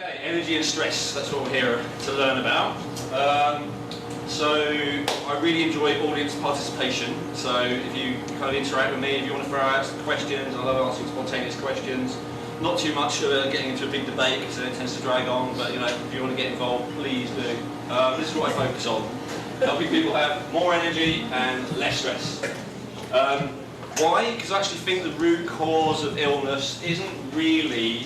Okay, energy and stress, that's what we're here to learn about. So I really enjoy audience participation, so if you kind of interact with me, if you want to throw out some questions, I love asking spontaneous questions. Not too much getting into a big debate because it tends to drag on, but you know, if you want to get involved, please do. This is what I focus on, helping people have more energy and less stress. Why? Because I actually think the root cause of illness isn't really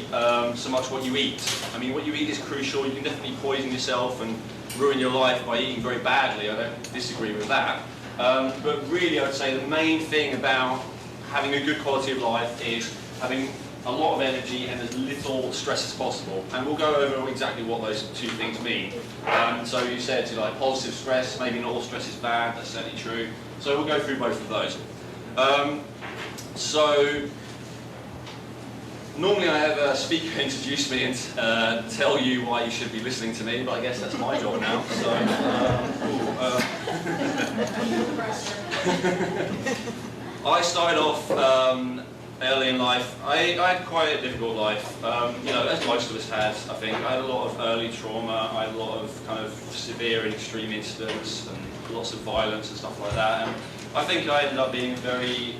so much what you eat. I mean, what you eat is crucial. You can definitely poison yourself and ruin your life by eating very badly. I don't disagree with that. But really, I'd say the main thing about having a good quality of life is having a lot of energy and as little stress as possible. And we'll go over exactly what those two things mean. So you said, like, positive stress, maybe not all stress is bad, that's certainly true. So we'll go through both of those. So normally I have a speaker introduce me and tell you why you should be listening to me, but I guess that's my job now. So, I started off early in life. I had quite a difficult life, you know, as most of us has, I think. I had a lot of early trauma, I had a lot of kind of severe and extreme incidents and lots of violence and stuff like that. And I think I ended up being a very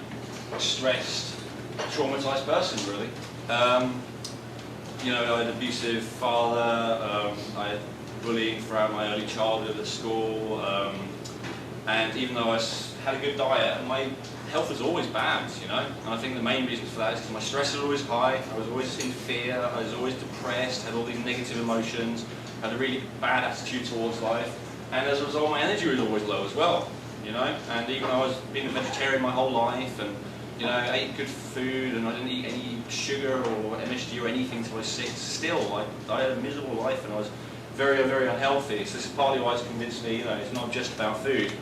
stressed, traumatized person, really. You know, I had an abusive father, I had bullying throughout my early childhood at school, and even though I had a good diet, my health was always bad, you know. And I think the main reason for that is because my stress was always high, I was always in fear, I was always depressed, had all these negative emotions, had a really bad attitude towards life, and as a result my energy was always low as well. You know, and even though I was being a vegetarian my whole life, and you know, I ate good food, and I didn't eat any sugar or MSG or anything until I was 6. Still, I had a miserable life, and I was very, very unhealthy. So this is partly why it's convinced me, you know, it's not just about food.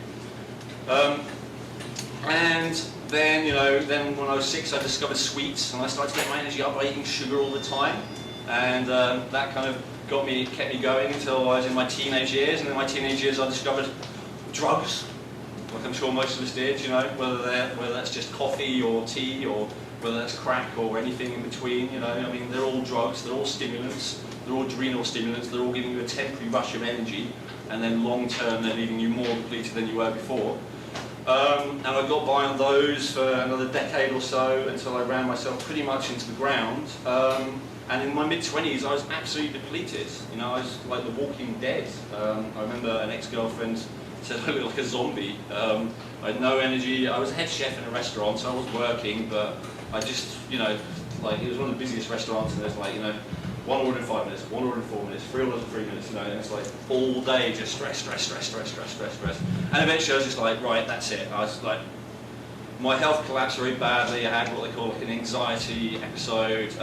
And then, you know, then when I was 6, I discovered sweets, and I started to get my energy up by eating sugar all the time, and that kind of kept me going until I was in my teenage years. And in my teenage years, I discovered drugs. Like I'm sure most of us did, you know, whether that's just coffee or tea, or whether that's crack or anything in between, you know. I mean, they're all drugs, they're all stimulants, they're all adrenal stimulants, they're all giving you a temporary rush of energy, and then long term they're leaving you more depleted than you were before. And I got by on those for another decade or so until I ran myself pretty much into the ground. And in my mid-20s I was absolutely depleted, you know, I was like the walking dead. I remember an ex-girlfriend said I looked like a zombie. I had no energy. I was a head chef in a restaurant, so I was working, but I just, you know, like, it was one of the busiest restaurants, and there's like, you know, 1 order in 5 minutes, 1 order in 4 minutes, 3 orders in 3 minutes, you know, and it's like all day just stress. And eventually I was just like, right, that's it. I was like, my health collapsed very badly. I had what they call like an anxiety episode,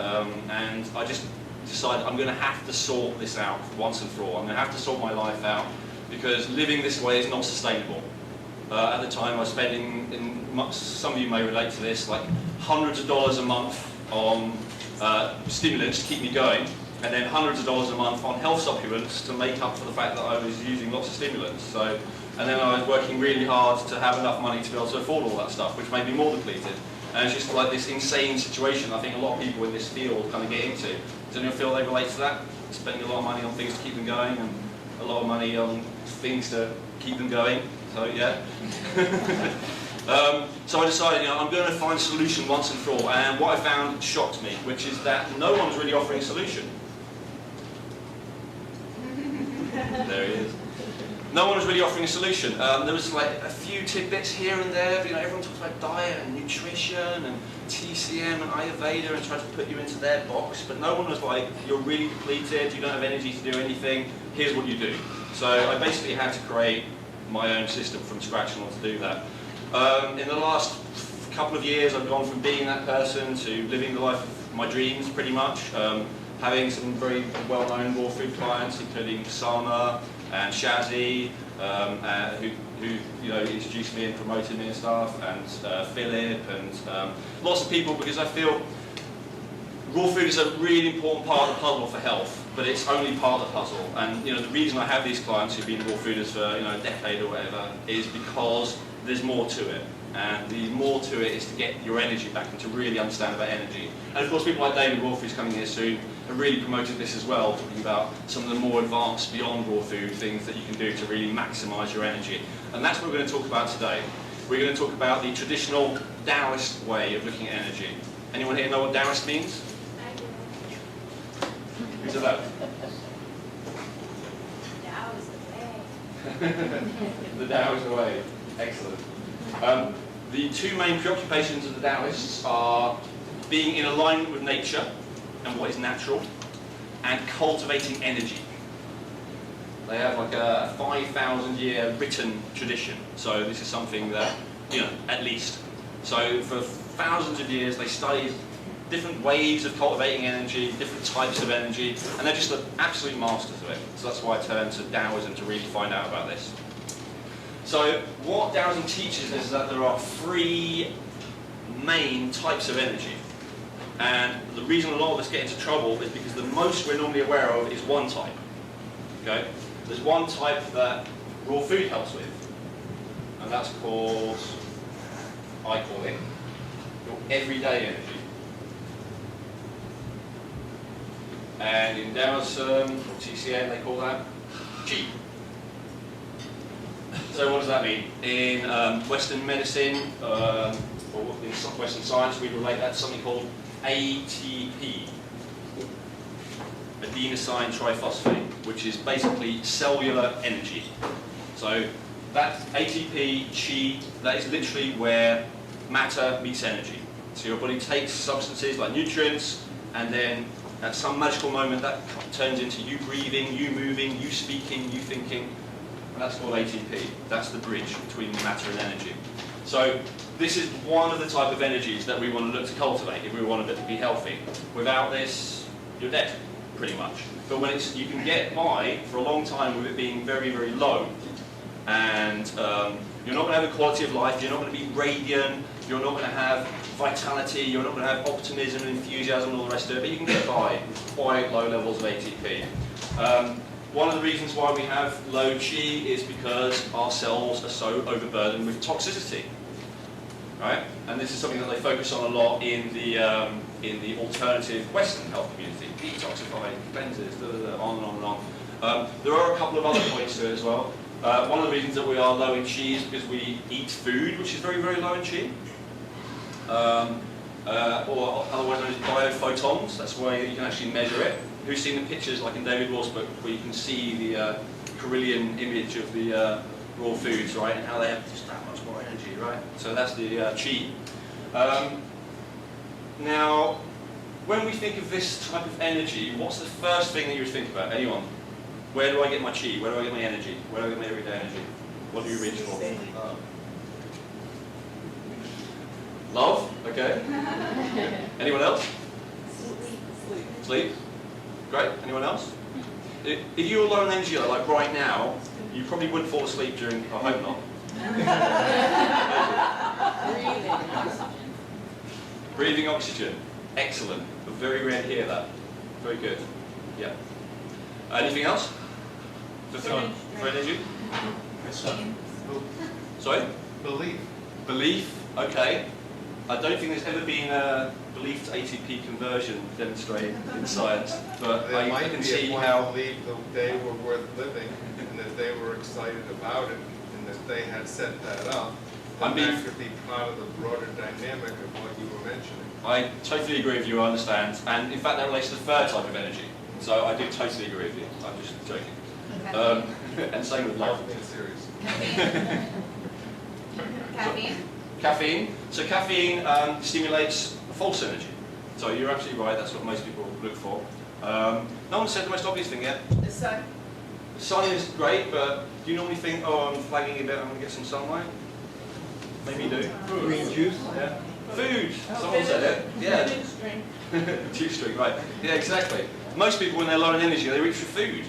and I just decided I'm going to have to sort this out once and for all. I'm going to have to sort my life out, because living this way is not sustainable. At the time I was spending, some of you may relate to this, like hundreds of dollars a month on stimulants to keep me going, and then hundreds of dollars a month on health supplements to make up for the fact that I was using lots of stimulants. So, and then I was working really hard to have enough money to be able to afford all that stuff, which made me more depleted. And it's just like this insane situation I think a lot of people in this field kind of get into. Does anyone feel they relate to that? Spending a lot of money on things to keep them going, and a lot of money on things to keep them going, so yeah. So I decided, you know, I'm going to find a solution once and for all, and what I found shocked me, which is that no one's really offering a solution. There he is. No one was really offering a solution. There was like a few tidbits here and there, but, you know, everyone talks about diet and nutrition and TCM and Ayurveda and tries to put you into their box, but no one was like, you're really depleted, you don't have energy to do anything, here's what you do. So I basically had to create my own system from scratch in order to do that. In the last couple of years I've gone from being that person to living the life of my dreams pretty much, having some very well-known raw food clients, including Sama and Shazzy, who you know, introduced me and promoted me and stuff, and Philip, and lots of people, because I feel raw food is a really important part of the puzzle for health, but it's only part of the puzzle. And you know, the reason I have these clients who've been raw fooders for, you know, a decade or whatever is because there's more to it. And the more to it is to get your energy back and to really understand about energy. And of course, people like David Wolf, who's coming here soon, have really promoted this as well, talking about some of the more advanced, beyond raw food, things that you can do to really maximise your energy. And that's what we're going to talk about today. We're going to talk about the traditional Taoist way of looking at energy. Anyone here know what Taoist means? I do. Who's that? Tao is the way. The Tao is the way. Excellent. The two main preoccupations of the Taoists are being in alignment with nature and what is natural, and cultivating energy. They have like a 5,000-year written tradition, so this is something that, you know, at least. So for thousands of years they studied different ways of cultivating energy, different types of energy, and they're just the absolute masters of it. So that's why I turned to Taoism to really find out about this. So what Taoism teaches is that there are three main types of energy. And the reason a lot of us get into trouble is because the most we're normally aware of is one type. Okay? There's one type that raw food helps with, and that's called, I call it, your everyday energy. And in Taoism, or TCM, they call that Qi. So what does that mean? In Western medicine, or in Western science, we relate that to something called ATP, adenosine triphosphate, which is basically cellular energy. So that ATP, Qi, that is literally where matter meets energy. So your body takes substances like nutrients, and then at some magical moment that turns into you breathing, you moving, you speaking, you thinking, and that's called ATP. That's the bridge between matter and energy. So this is one of the type of energies that we want to look to cultivate if we want to be healthy. Without this, you're dead, pretty much. But when you can get by for a long time with it being very, very low, and you're not going to have a quality of life, you're not going to be radiant, you're not going to have vitality, you're not going to have optimism and enthusiasm and all the rest of it, but you can get by with quite low levels of ATP. One of the reasons why we have low Qi is because our cells are so overburdened with toxicity, right? And this is something that they focus on a lot in the alternative Western health community. Detoxifying, cleanses, on and on and on. There are a couple of other points to it as well. One of the reasons that we are low in Qi is because we eat food which is very, very low in Qi. Or otherwise known as biophotons. That's where you can actually measure it. Who's seen the pictures, like in David Wolf's book, where you can see the Carillion image of the raw foods, right, and how they have just that much more energy, right? So that's the Qi. Now, when we think of this type of energy, what's the first thing that you would think about? Anyone? Where do I get my Qi? Where do I get my energy? Where do I get my everyday energy? What do you reach for? Love? Okay. Anyone else? Sleep? Great. Anyone else? If you were low on energy, like right now, you probably wouldn't fall asleep during, I hope not. Breathing oxygen. Breathing oxygen. Excellent. But very rare to hear that. Very good. Yeah. Anything else? For energy? Sorry? Belief. Belief? Okay. I don't think there's ever been a belief to ATP conversion demonstrated in science, but There I might can be see a how. point belief that they were worth living, and that they were excited about it, and that they had set that up. I'm And being- that could be part of the broader dynamic of what you were mentioning. I totally agree with you, I understand. And in fact, that relates to the third type of energy. So I do totally agree with you. I'm just joking. And same with love. Being serious. Caffeine. Caffeine. So caffeine stimulates false energy. So you're absolutely right, that's what most people look for. No one said the most obvious thing yet. The sun. The sun is great, but do you normally think, oh, I'm flagging a bit, I'm going to get some sunlight? Maybe you do. Green juice? Yeah. Food. Someone said it. Yeah. Juice drink. Juice drink, right. Yeah, exactly. Most people, when they're low in energy, they reach for food.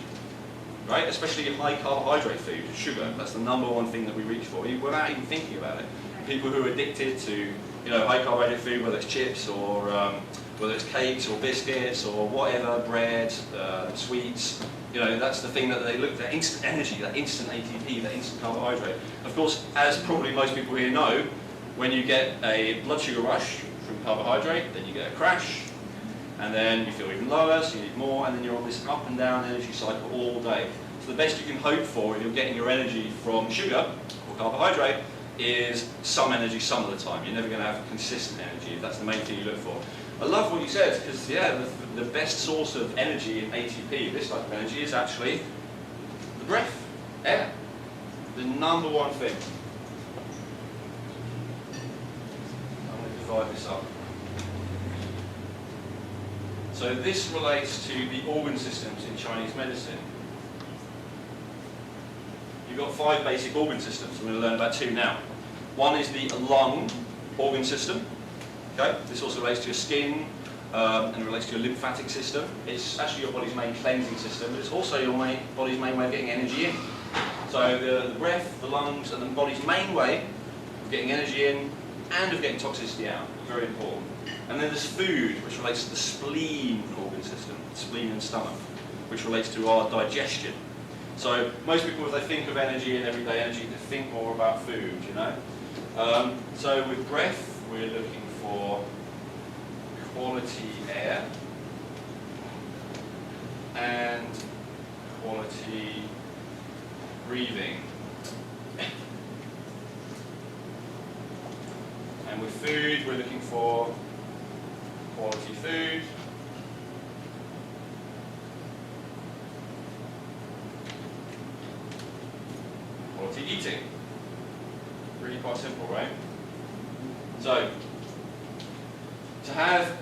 Right? Especially high carbohydrate food, sugar. That's the number one thing that we reach for, without even thinking about it. People who are addicted to, high carbohydrate food, whether it's chips or whether it's cakes or biscuits or whatever, bread, sweets, that's the thing that they look for, that instant energy, that instant ATP, that instant carbohydrate. Of course, as probably most people here know, when you get a blood sugar rush from carbohydrate, then you get a crash, And then you feel even lower, so you need more, and then you're on this up and down energy cycle all day. So the best you can hope for if you're getting your energy from sugar or carbohydrate is some energy some of the time. You're never going to have consistent energy if that's the main thing you look for. I love what you said, because yeah, the best source of energy in ATP, this type of energy, is actually the breath, air. The number one thing. I'm going to divide this up. So this relates to the organ systems in Chinese medicine. You've got 5 basic organ systems. We're going to learn about 2 now. One is the lung organ system. Okay? This also relates to your skin and relates to your lymphatic system. It's actually your body's main cleansing system, but it's also your body's main way of getting energy in. So the breath, the lungs, and the body's main way of getting energy in and of getting toxicity out. Very important. And then there's food, which relates to the spleen organ system, spleen and stomach, which relates to our digestion. So most people, as they think of energy and everyday energy, they think more about food, you know. So with breath, we're looking for quality air and quality breathing. And with food, we're looking for quality food quality eating. Really quite simple, right? So, to have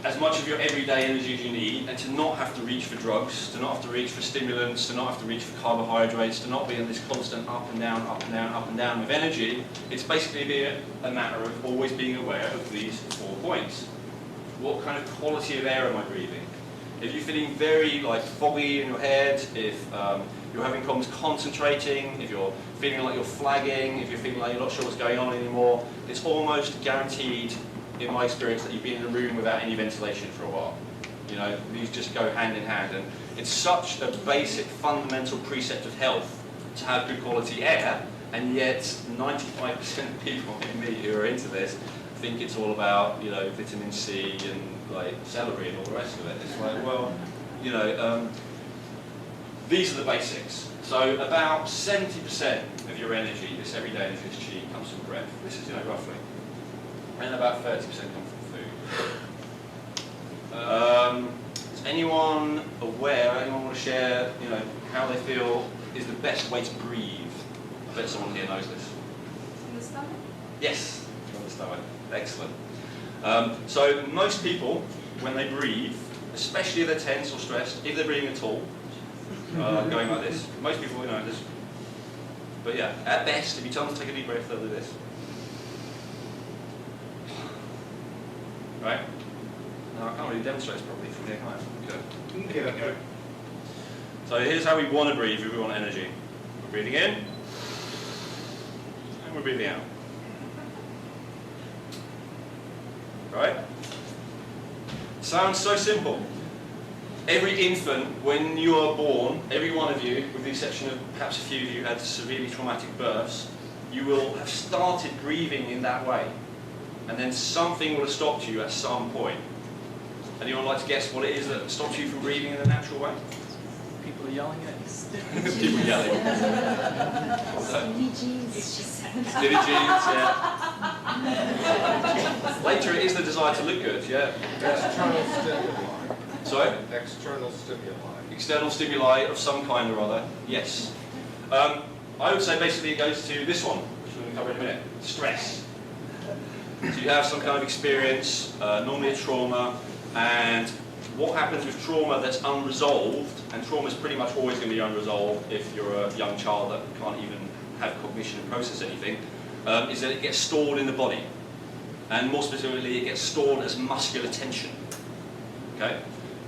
as much of your everyday energy as you need, and to not have to reach for drugs, to not have to reach for stimulants, to not have to reach for carbohydrates, to not be in this constant up and down, up and down, up and down with energy, it's basically a matter of always being aware of these 4 points. What kind of quality of air am I breathing? If you're feeling very foggy in your head, if you're having problems concentrating, if you're feeling like you're flagging, if you're feeling like you're not sure what's going on anymore, it's almost guaranteed, in my experience, that you've been in a room without any ventilation for a while. You know, these just go hand in hand, and it's such a basic, fundamental precept of health to have good quality air, and yet 95% of people like me who are into this think it's all about, you know, vitamin C and celery and all the rest of it. It's like, well, you know, these are the basics. So about 70% of your energy, this everyday energy, this chi, comes from breath. This is, you know, roughly. And about 30% come from food. Is anyone aware, anyone want to share, you know, how they feel is the best way to breathe? I bet someone here knows this. In the stomach? Yes, from the stomach. Excellent. So most people, when they breathe, especially if they're tense or stressed, if they're breathing at all, going like this. Most people, you know, this. But yeah, at best, if you tell them to take a deep breath, they'll do this. Right? No, I can't really demonstrate this properly from here, can I? Good. Yeah. So here's how we want to breathe if we want energy. We're breathing in, and we're breathing out. Right? Sounds so simple. Every infant, when you are born, every one of you, with the exception of perhaps a few of you who had severely traumatic births, you will have started breathing in that way. And then something will have stopped you at some point. Anyone like to guess what it is that stops you from breathing in a natural way? People yelling at you. People yelling. Skinny jeans. Skinny jeans, yeah. Later it is the desire to look good, yeah. External stimuli. Sorry? External stimuli. External stimuli of some kind or other, yes. I would say basically it goes to this one, which we're going to cover in a minute, stress. So you have some kind of experience, normally a trauma, and what happens with trauma that's unresolved, and trauma is pretty much always going to be unresolved if you're a young child that can't even have cognition and process anything, is that it gets stored in the body. And more specifically, it gets stored as muscular tension. Okay?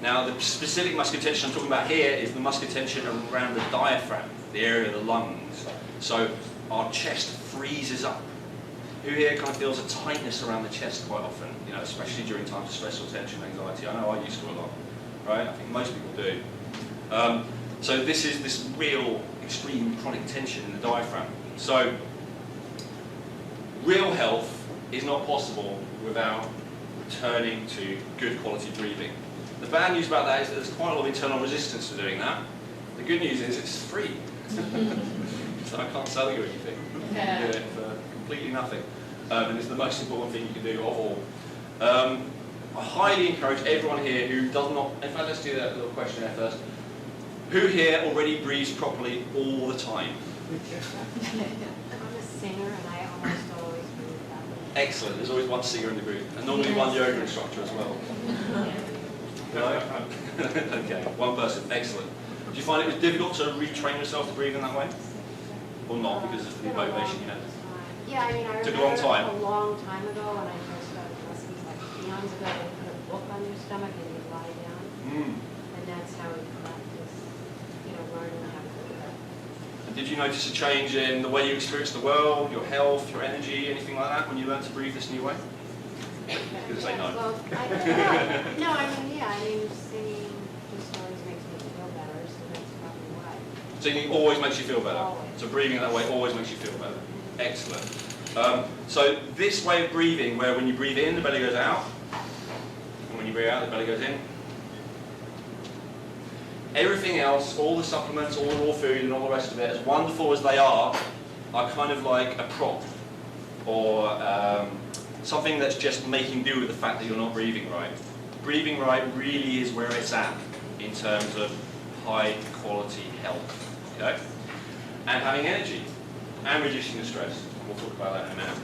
Now, the specific muscular tension I'm talking about here is the muscular tension around the diaphragm, the area of the lungs. So our chest freezes up. Who here kind of feels a tightness around the chest quite often, you know, especially during times of stress or tension, anxiety? I know I used to a lot, right? I think most people do. So this is this real extreme chronic tension in the diaphragm. So real health is not possible without returning to good quality breathing. The bad news about that is that there's quite a lot of internal resistance to doing that. The good news is it's free. So I can't sell you anything. You can do it for completely nothing. And it's the most important thing you can do of all. I highly encourage everyone here who does not, in fact let's do that little questionnaire first. Who here already breathes properly all the time? I'm a singer and I almost always breathe that way. Excellent, there's always one singer in the group, and normally one yoga instructor as well. Right? Okay, one person, excellent. Do you find it was difficult to retrain yourself to breathe in that way? Or not, because of the motivation you had? Yeah, I mean, I Took a remember long time. a long time ago when I first started lessons, like eons ago, they put a book on your stomach and you'd lie down. And that's how we practice, learning how to do that. And did you notice a change in the way you experience the world, your health, your energy, anything like that when you learned to breathe this new way? You're gonna say no. Well, singing just always makes me feel better, so that's probably why. Singing always makes you feel better. Always. So breathing that way always makes you feel better. Excellent. So this way of breathing, where when you breathe in, the belly goes out, and when you breathe out, the belly goes in. Everything else, all the supplements, all the raw food and all the rest of it, as wonderful as they are kind of like a prop, or something that's just making do with the fact that you're not breathing right. Breathing right really is where it's at in terms of high quality health, okay? And having energy, and reducing the stress. We'll talk about that in a minute.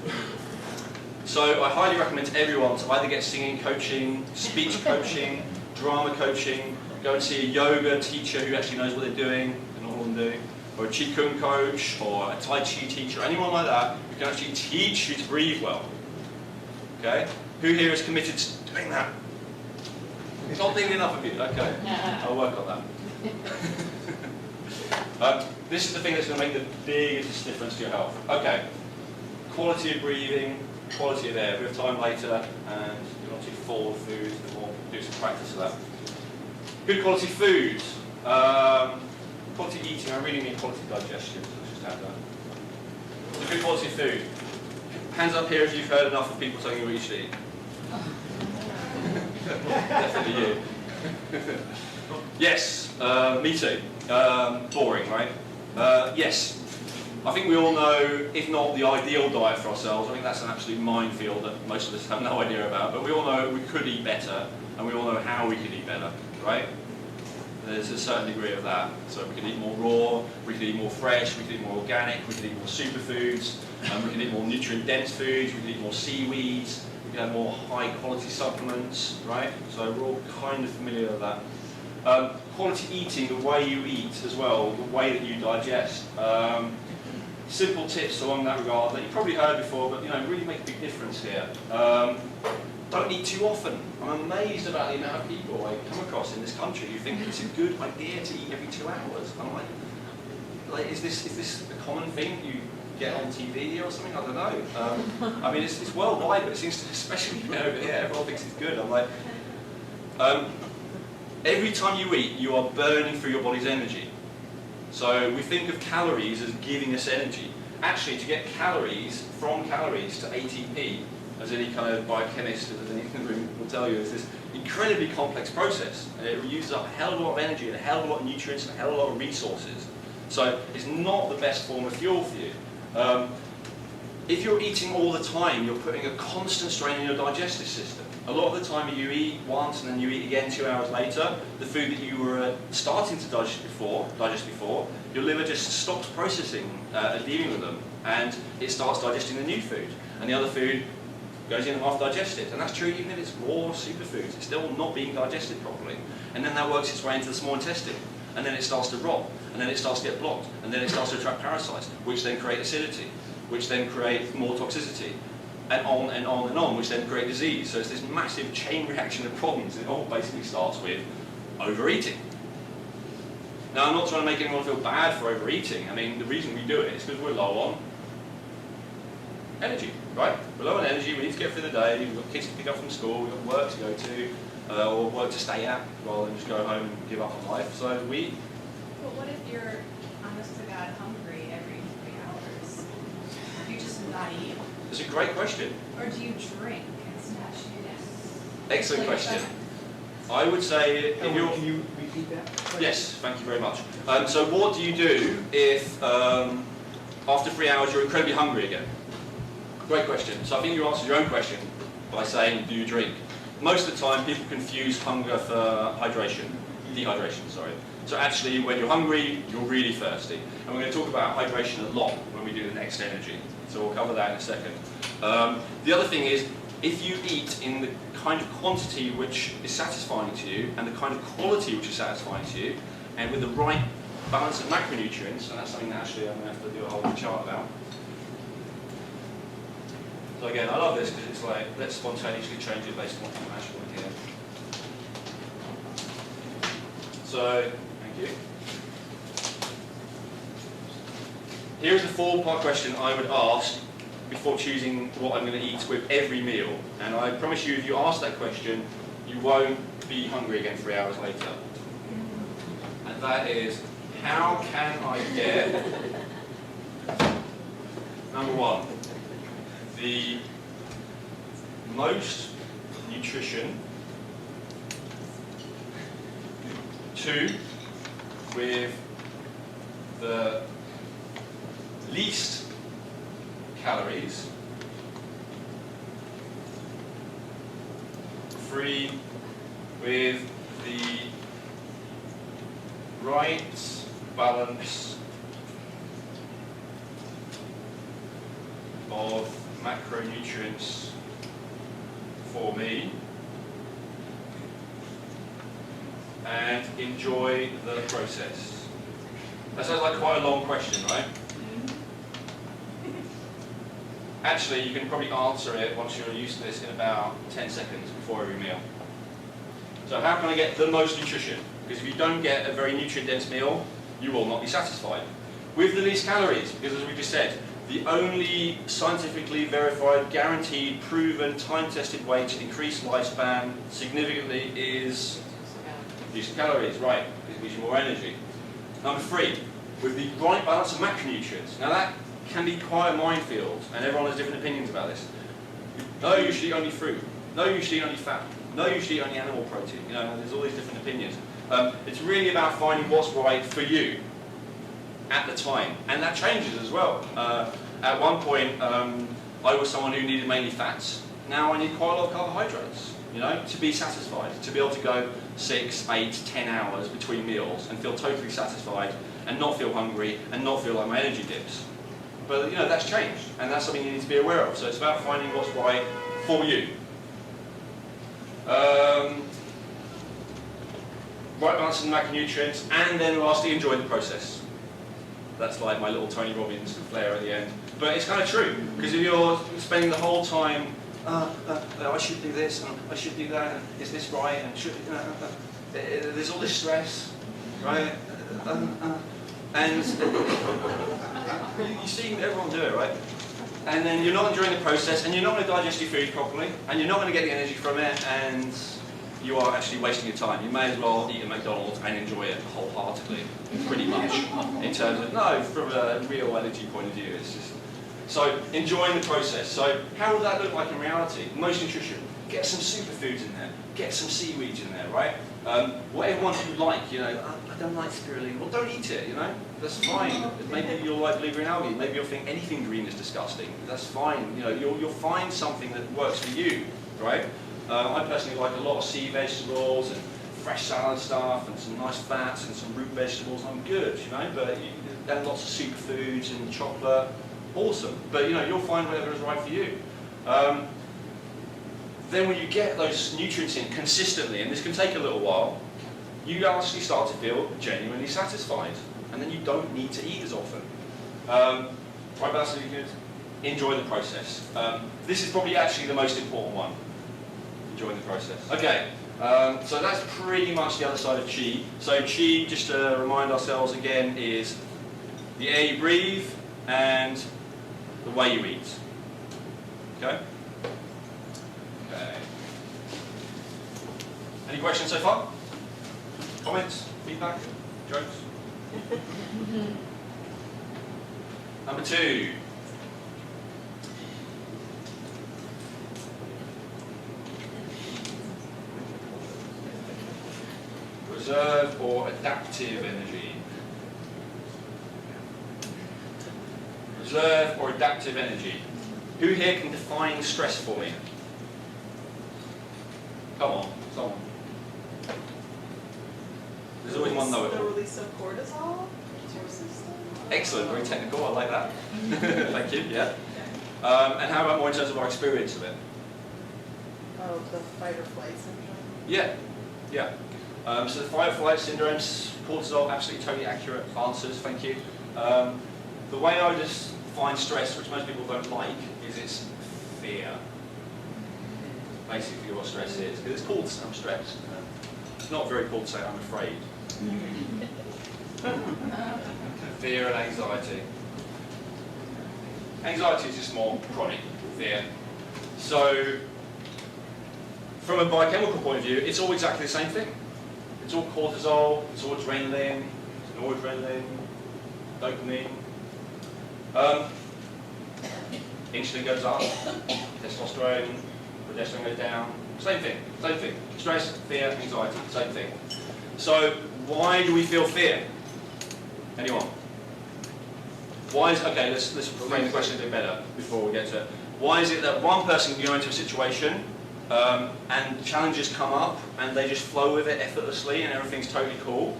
So I highly recommend to everyone to either get singing coaching, speech coaching, drama coaching, go and see a yoga teacher who actually knows what they're doing, and all of them do, or a Qigong coach, or a Tai Chi teacher, anyone like that who can actually teach you to breathe well. Okay? Who here is committed to doing that? It's not thinking enough of you. Okay, I'll work on that. This is the thing that's going to make the biggest difference to your health. Okay, quality of breathing, quality of air. We have time later, and you're not too full of food, and we'll do some practice of that. Good quality food. Quality eating, I really mean quality digestion, so let's just add that. So good quality food. Hands up here if you've heard enough of people telling you what you should eat. Definitely you. Yes, me too. Boring, right? Yes. I think we all know, if not the ideal diet for ourselves, I think that's an absolute minefield that most of us have no idea about, but we all know we could eat better, and we all know how we could eat better, right? There's a certain degree of that. So we could eat more raw, we could eat more fresh, we could eat more organic, we could eat more superfoods, we could eat more nutrient-dense foods, we could eat more seaweeds, we could have more high-quality supplements, right? So we're all kind of familiar with that. Quality eating, the way you eat as well, the way that you digest. Simple tips along that regard that you've probably heard before, but really make a big difference here. Don't eat too often. I'm amazed about the amount of people I come across in this country who think it's a good idea to eat every 2 hours. I'm like, is this a common thing you get on TV or something? I don't know. I mean, it's worldwide, but it seems to, especially over here, everyone thinks it's good. I'm like, every time you eat, you are burning through your body's energy. So we think of calories as giving us energy. Actually, to get calories from calories to ATP, as any kind of biochemist that in the room will tell you, is this incredibly complex process. And it uses up a hell of a lot of energy and a hell of a lot of nutrients and a hell of a lot of resources. So it's not the best form of fuel for you. If you're eating all the time, you're putting a constant strain on your digestive system. A lot of the time you eat once and then you eat again 2 hours later, the food that you were starting to digest before, your liver just stops processing and dealing with them, and it starts digesting the new food. And the other food goes in half digested. And that's true even if it's raw superfoods, it's still not being digested properly. And then that works its way into the small intestine. And then it starts to rot, and then it starts to get blocked, and then it starts to attract parasites, which then create acidity, which then create more toxicity, and on and on and on, which then create disease. So it's this massive chain reaction of problems, and it all basically starts with overeating. Now, I'm not trying to make anyone feel bad for overeating. I mean, the reason we do it is because we're low on energy, right? We're low on energy, we need to get through the day, we've got kids to pick up from school, we've got work to go to, or work to stay at, rather than just go home and give up on life. So we eat. But what if you're honest to God hungry every 3 hours? You just not eat? It's a great question. Or do you drink instead? Excellent question. I would say if Elwin, you're... can you repeat that question? Yes, thank you very much. So what do you do if after 3 hours you're incredibly hungry again? Great question. So I think you answered your own question by saying, do you drink? Most of the time people confuse hunger for dehydration, sorry. So actually when you're hungry, you're really thirsty. And we're going to talk about hydration a lot when we do the next energy. So we'll cover that in a second. The other thing is, if you eat in the kind of quantity which is satisfying to you, and the kind of quality which is satisfying to you, and with the right balance of macronutrients, and that's something that actually I'm going to have to do a whole other chart about. So again, I love this because it's like, let's spontaneously change it based on what you actually want here. So, thank you. Here's a 4-part question I would ask before choosing what I'm going to eat with every meal. And I promise you, if you ask that question, you won't be hungry again 3 hours later. And that is, how can I get, number 1, the most nutrition, 2, with the least calories, 3, with the right balance of macronutrients for me, and enjoy the process. That sounds like quite a long question, right? Actually, you can probably answer it once you're used to this in about 10 seconds before every meal. So how can I get the most nutrition? Because if you don't get a very nutrient-dense meal, you will not be satisfied. With the least calories, because as we just said, the only scientifically verified, guaranteed, proven, time-tested way to increase lifespan significantly is reducing calories, right? It gives you more energy. Number 3, with the right balance of macronutrients. Now that can be quite a minefield, and everyone has different opinions about this. No, you should eat only fruit. No, you should eat only fat. No, you should eat only animal protein. You know, there's all these different opinions. It's really about finding what's right for you at the time, and that changes as well. At one point, I was someone who needed mainly fats. Now I need quite a lot of carbohydrates, you know, to be satisfied, to be able to go 6, 8, 10 hours between meals and feel totally satisfied and not feel hungry and not feel like my energy dips. But you know, that's changed, and that's something you need to be aware of. So it's about finding what's right for you. Right balance of macronutrients, and then lastly, enjoy the process. That's like my little Tony Robbins flair at the end. But it's kind of true, because if you're spending the whole time, I should do this, and I should do that, and is this right, and should, there's all this stress, right? And you see everyone do it, right? And then you're not enjoying the process, and you're not going to digest your food properly, and you're not going to get the energy from it, and you are actually wasting your time. You may as well eat at McDonald's and enjoy it wholeheartedly, pretty much, in terms of, no, from a real energy point of view. It's just, so enjoying the process. So how will that look like in reality? Most nutrition. Get some superfoods in there. Get some seaweeds in there, right? Whatever one you like, you know, I don't like spirulina. Well, don't eat it, you know? That's fine. Maybe you'll like blue-green algae. Maybe you'll think anything green is disgusting. That's fine. You know, you'll find something that works for you, right? I personally like a lot of sea vegetables and fresh salad stuff and some nice fats and some root vegetables. I'm good, you know, but and lots of superfoods and chocolate. Awesome. But, you know, you'll find whatever is right for you. Then when you get those nutrients in consistently, and this can take a little while, you actually start to feel genuinely satisfied. And then you don't need to eat as often. Right, that's really good. Enjoy the process. This is probably actually the most important one. Enjoying the process. Okay, so that's pretty much the other side of qi. So qi, just to remind ourselves again, is the air you breathe and the way you eat. Okay? Okay. Any questions so far? Comments? Feedback? Jokes? Number 2. Reserve or adaptive energy? Reserve or adaptive energy? Who here can define stress for me? Come on, someone. There's always one The know-it-all. release of cortisol into your system. Excellent, very technical, I like that. Thank you, yeah. And how about more in terms of our experience of it? Oh, the fight or flight syndrome. Yeah, yeah. So the fight or flight syndromes, cortisol, absolutely totally accurate answers, thank you. The way I just define stress, which most people don't like, is it's fear. Basically what stress is. Because it's called I'm stressed. It's not very cool to say I'm afraid. Fear and anxiety. Anxiety is just more chronic fear. So, from a biochemical point of view, it's all exactly the same thing. It's all cortisol, it's all adrenaline, it's noradrenaline, dopamine. Insulin goes up, testosterone, progesterone goes down. Same thing, same thing. Stress, fear, anxiety, same thing. So, why do we feel fear? Anyone? Why is, okay, let's frame the question a bit better before we get to it. Why is it that one person can go into a situation and challenges come up and they just flow with it effortlessly and everything's totally cool?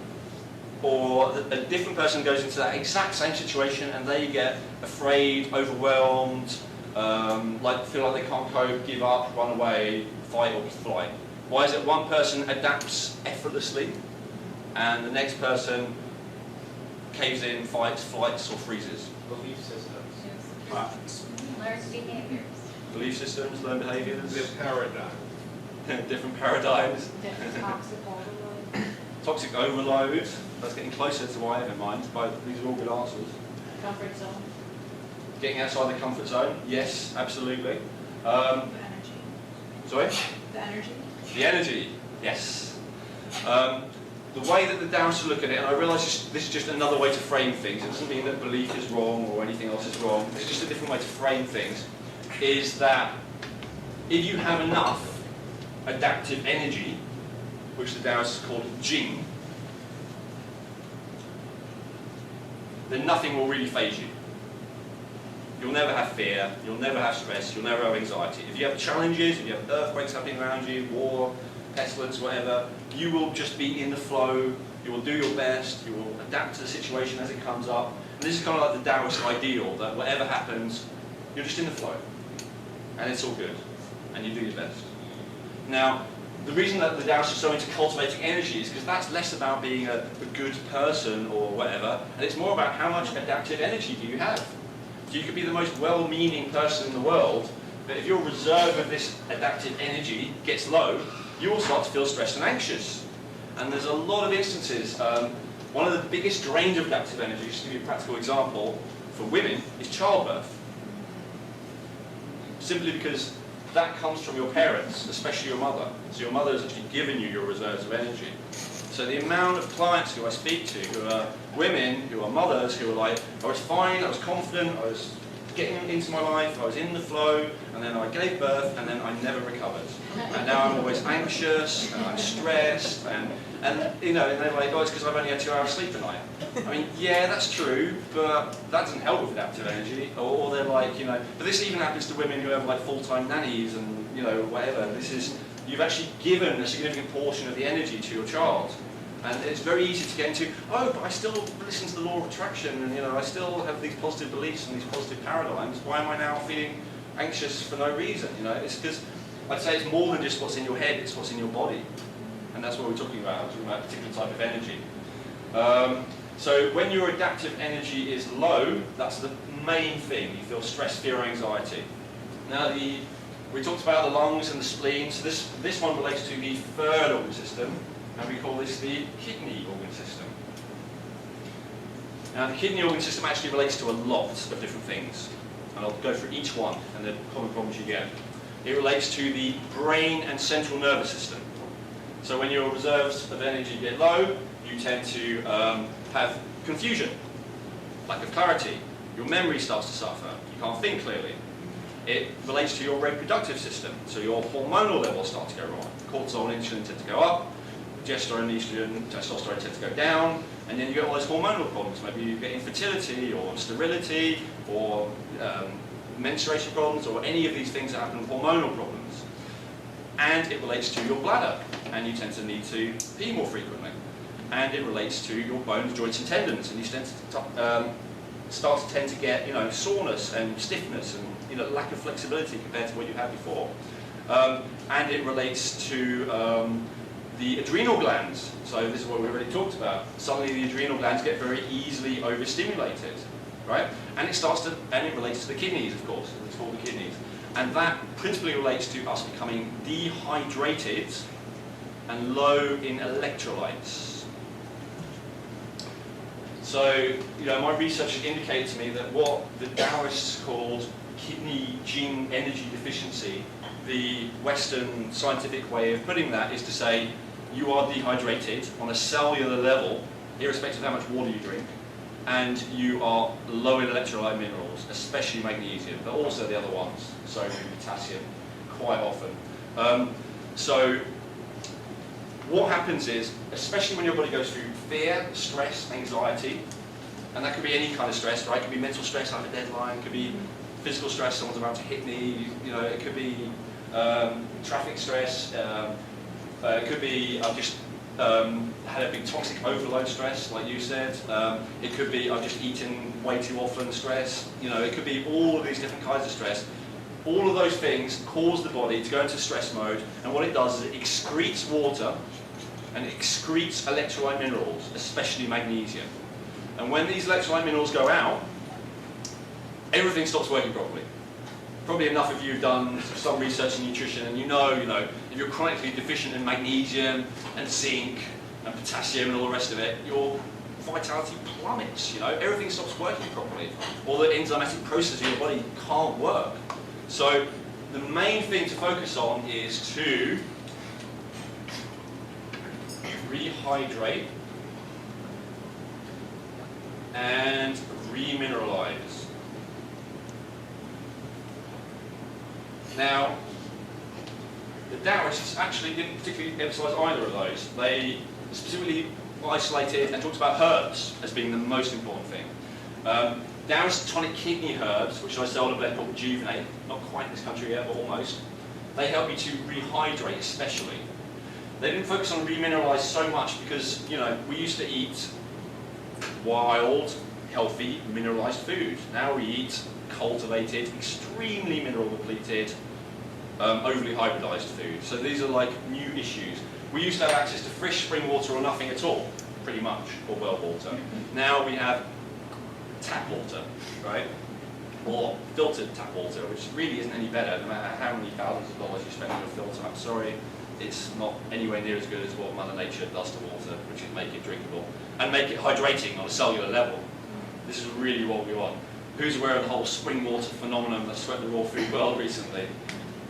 Or a different person goes into that exact same situation and they get afraid, overwhelmed, feel like they can't cope, give up, run away, fight or flight? Why is it one person adapts effortlessly and the next person caves in, fights, flights, or freezes? Belief systems. Learned behaviors. Belief systems, learned behaviours, The paradigm. different paradigms. Different toxic overload, Toxic overload, that's getting closer to what I have in mind, but these are all good answers. comfort zone. Getting outside the comfort zone, yes, absolutely. The energy. Sorry? The energy. The energy, yes. The way that the Taoists look at it, and I realise this is just another way to frame things, it doesn't mean that belief is wrong or anything else is wrong, it's just a different way to frame things, is that if you have enough adaptive energy, which the Taoists call Jing, then nothing will really faze you. You'll never have fear, you'll never have stress, you'll never have anxiety. If you have challenges, if you have earthquakes happening around you, war, pestilence, whatever, you will just be in the flow, you will do your best, you will adapt to the situation as it comes up. And this is kind of like the Taoist ideal, that whatever happens, you're just in the flow. And it's all good. And you do your best. Now, the reason that the Taoists are so into cultivating energy is because that's less about being a good person or whatever, and it's more about how much adaptive energy do you have. So you could be the most well-meaning person in the world, but if your reserve of this adaptive energy gets low, you will start to feel stressed and anxious. And there's a lot of instances. One of the biggest drains of adaptive energy, just to give you a practical example, for women, is childbirth. Simply because that comes from your parents, especially your mother. So your mother has actually given you your reserves of energy. So the amount of clients who I speak to, who are women, who are mothers, who are like, I was fine, I was confident, I was getting into my life, I was in the flow, and then I gave birth, and then I never recovered. And now I'm always anxious, and I'm stressed, and you know, and they're like, oh, it's because I've only had 2 hours sleep a night. I mean, yeah, that's true, but that doesn't help with adaptive energy. Or they're like, you know, but this even happens to women who have like full-time nannies and, you know, whatever. This is, you've actually given a significant portion of the energy to your child. And it's very easy to get into, oh, but I still listen to the law of attraction, and you know, I still have these positive beliefs and these positive paradigms. Why am I now feeling anxious for no reason? You know, it's because I'd say it's more than just what's in your head; it's what's in your body, and that's what we're talking about. We're talking about a particular type of energy. So when your adaptive energy is low, that's the main thing. You feel stress, fear, anxiety. Now, we talked about the lungs and the spleen. So this one relates to the third organ system. And we call this the kidney organ system. Now the kidney organ system actually relates to a lot of different things. And I'll go through each one and the common problems you get. It relates to the brain and central nervous system. So when your reserves of energy get low, you tend to have confusion, lack of clarity. Your memory starts to suffer. You can't think clearly. It relates to your reproductive system. So your hormonal levels start to go wrong. Cortisol and insulin tend to go up. progesterone, estrogen, testosterone tend to go down, and then you get all those hormonal problems. Maybe you get infertility or sterility or menstruation problems or any of these things that happen with hormonal problems. And it relates to your bladder, and you tend to need to pee more frequently. And it relates to your bones, joints and tendons, and you tend to start to tend to get, soreness and stiffness and, lack of flexibility compared to what you had before. And it relates to the adrenal glands. So this is what we already talked about. Suddenly the adrenal glands get very easily overstimulated, right? And it relates to the kidneys, of course. It's called the kidneys. And that principally relates to us becoming dehydrated and low in electrolytes. So, my research has indicated to me that what the Taoists called kidney gene energy deficiency, the Western scientific way of putting that is to say you are dehydrated on a cellular level, irrespective of how much water you drink, and you are low in electrolyte minerals, especially magnesium, but also the other ones, sodium, potassium, quite often. So what happens is, especially when your body goes through fear, stress, anxiety, and that could be any kind of stress, right? It could be mental stress like a deadline, it could be physical stress, someone's about to hit me, it could be traffic stress, it could be I've just had a big toxic overload stress, like you said. It could be I've just eaten way too often stress. It could be all of these different kinds of stress. All of those things cause the body to go into stress mode, and what it does is it excretes water and it excretes electrolyte minerals, especially magnesium. And when these electrolyte minerals go out, everything stops working properly. Probably enough of you have done some research in nutrition, and if you're chronically deficient in magnesium and zinc and potassium and all the rest of it, your vitality plummets. Everything stops working properly. All the enzymatic processes in your body can't work. So the main thing to focus on is to rehydrate and remineralize. Now, the Taoists actually didn't particularly emphasize either of those. They specifically isolated and talked about herbs as being the most important thing. Taoist tonic kidney herbs, which I sell a blend called Rejuvenate, not quite in this country yet, but almost, they help you to rehydrate especially. They didn't focus on remineralize so much because, we used to eat wild, healthy, mineralized food. Now we eat cultivated, extremely mineral depleted, overly hybridized food. So these are like new issues. We used to have access to fresh spring water or nothing at all, pretty much, or well water. Now we have tap water, right? Or filtered tap water, which really isn't any better, no matter how many thousands of dollars you spend on a filter. I'm sorry, it's not anywhere near as good as what Mother Nature does to water, which is make it drinkable and make it hydrating on a cellular level. This is really what we want. Who's aware of the whole spring water phenomenon that swept the raw food world recently?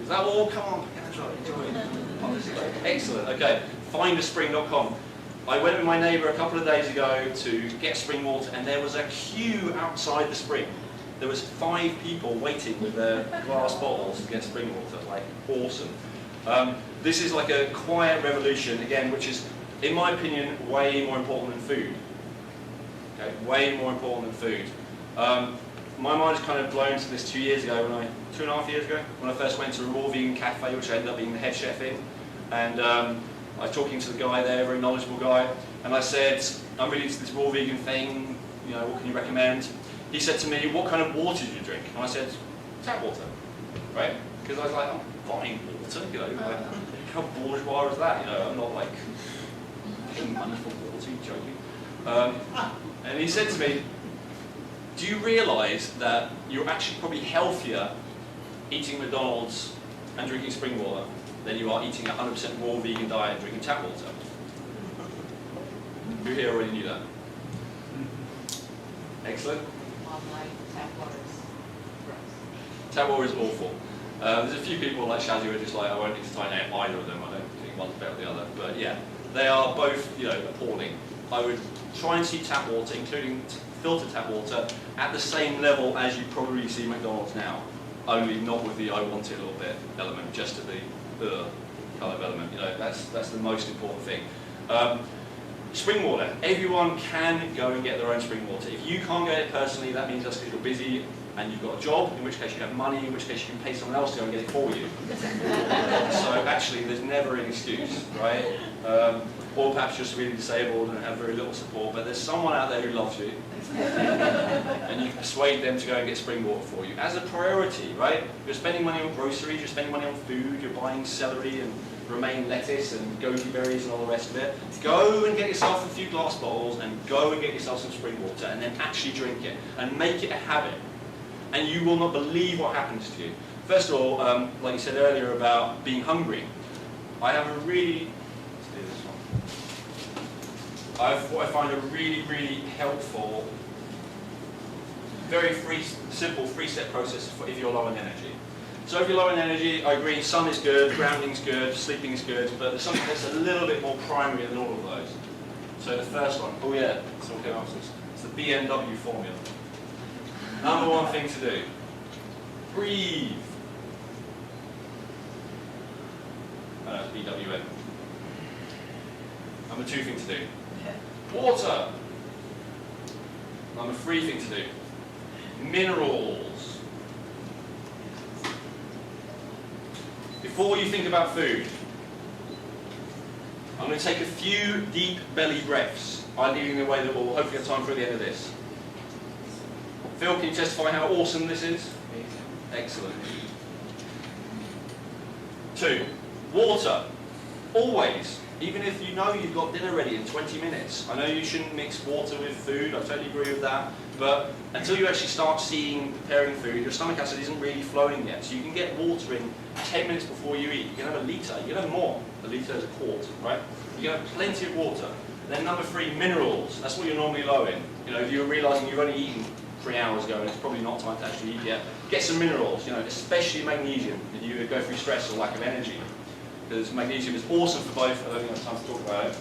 Is that all? Come on, enjoy it. Oh, this is great. Excellent. Okay, findaspring.com. I went with my neighbour a couple of days ago to get spring water, and there was a queue outside the spring. There was 5 people waiting with their glass bottles to get spring water. Like, awesome. This is like a quiet revolution, again, which is, in my opinion, way more important than food. Okay, way more important than food. My mind is kind of blown to this 2 years ago, 2.5 years ago, when I first went to a raw vegan cafe, which I ended up being the head chef in. And I was talking to the guy there, a very knowledgeable guy, and I said, I'm really into this raw vegan thing, what can you recommend? He said to me, what kind of water do you drink? And I said, tap water, right? Because I was like, I'm buying water, like, how bourgeois is that? I'm not like paying money for water, you joking? And he said to me, do you realise that you're actually probably healthier eating McDonald's and drinking spring water than you are eating a 100% raw vegan diet and drinking tap water? Who here already knew that? Excellent. Tap water is gross. Tap water is awful. There's a few people like Shazzy who are just like, I won't explain either of them. I don't think one's better than the other. But yeah, they are both, appalling. I would try and see tap water, including filtered tap water, at the same level as you probably see McDonald's now. Only not with the I want it a little bit element, just at the kind of element. That's the most important thing. Spring water. Everyone can go and get their own spring water. If you can't get it personally, that means that's because you're busy and you've got a job, in which case you have money, in which case you can pay someone else to go and get it for you. So actually, there's never an excuse, right? Or perhaps you're severely disabled and have very little support, but there's someone out there who loves you, and you can persuade them to go and get spring water for you. As a priority, right? You're spending money on groceries, you're spending money on food, you're buying celery and romaine lettuce and goji berries and all the rest of it. Go and get yourself a few glass bottles and go and get yourself some spring water and then actually drink it and make it a habit. And you will not believe what happens to you. First of all, like you said earlier about being hungry, I have a really, let's do this one. What I find a really, really helpful, very simple three-step process for if you're low on energy. So if you're low on energy, I agree, sun is good, grounding's good, sleeping is good, but there's something that's a little bit more primary than all of those. So the first one, oh yeah, it's the BMW formula. Number one thing to do, breathe. It's BWM. Number two thing to do, water. Number three thing to do, minerals. Before you think about food, I'm going to take a few deep belly breaths, ideally in a way that will hopefully have time for at the end of this. Phil, can you testify how awesome this is? Excellent. 2, water. Always. Even if you know you've got dinner ready in 20 minutes. I know you shouldn't mix water with food, I totally agree with that. But until you actually start preparing food, your stomach acid isn't really flowing yet. So you can get water in 10 minutes before you eat. You can have a litre, you can have more. A litre is a quart, right? You can have plenty of water. Then number 3, minerals. That's what you're normally low in. You know, if you're realising you've only eaten 3 hours ago and it's probably not time to actually eat yet, get some minerals, you know, especially magnesium if you go through stress or lack of energy. Because magnesium is awesome for both. I don't think I have time to talk about it.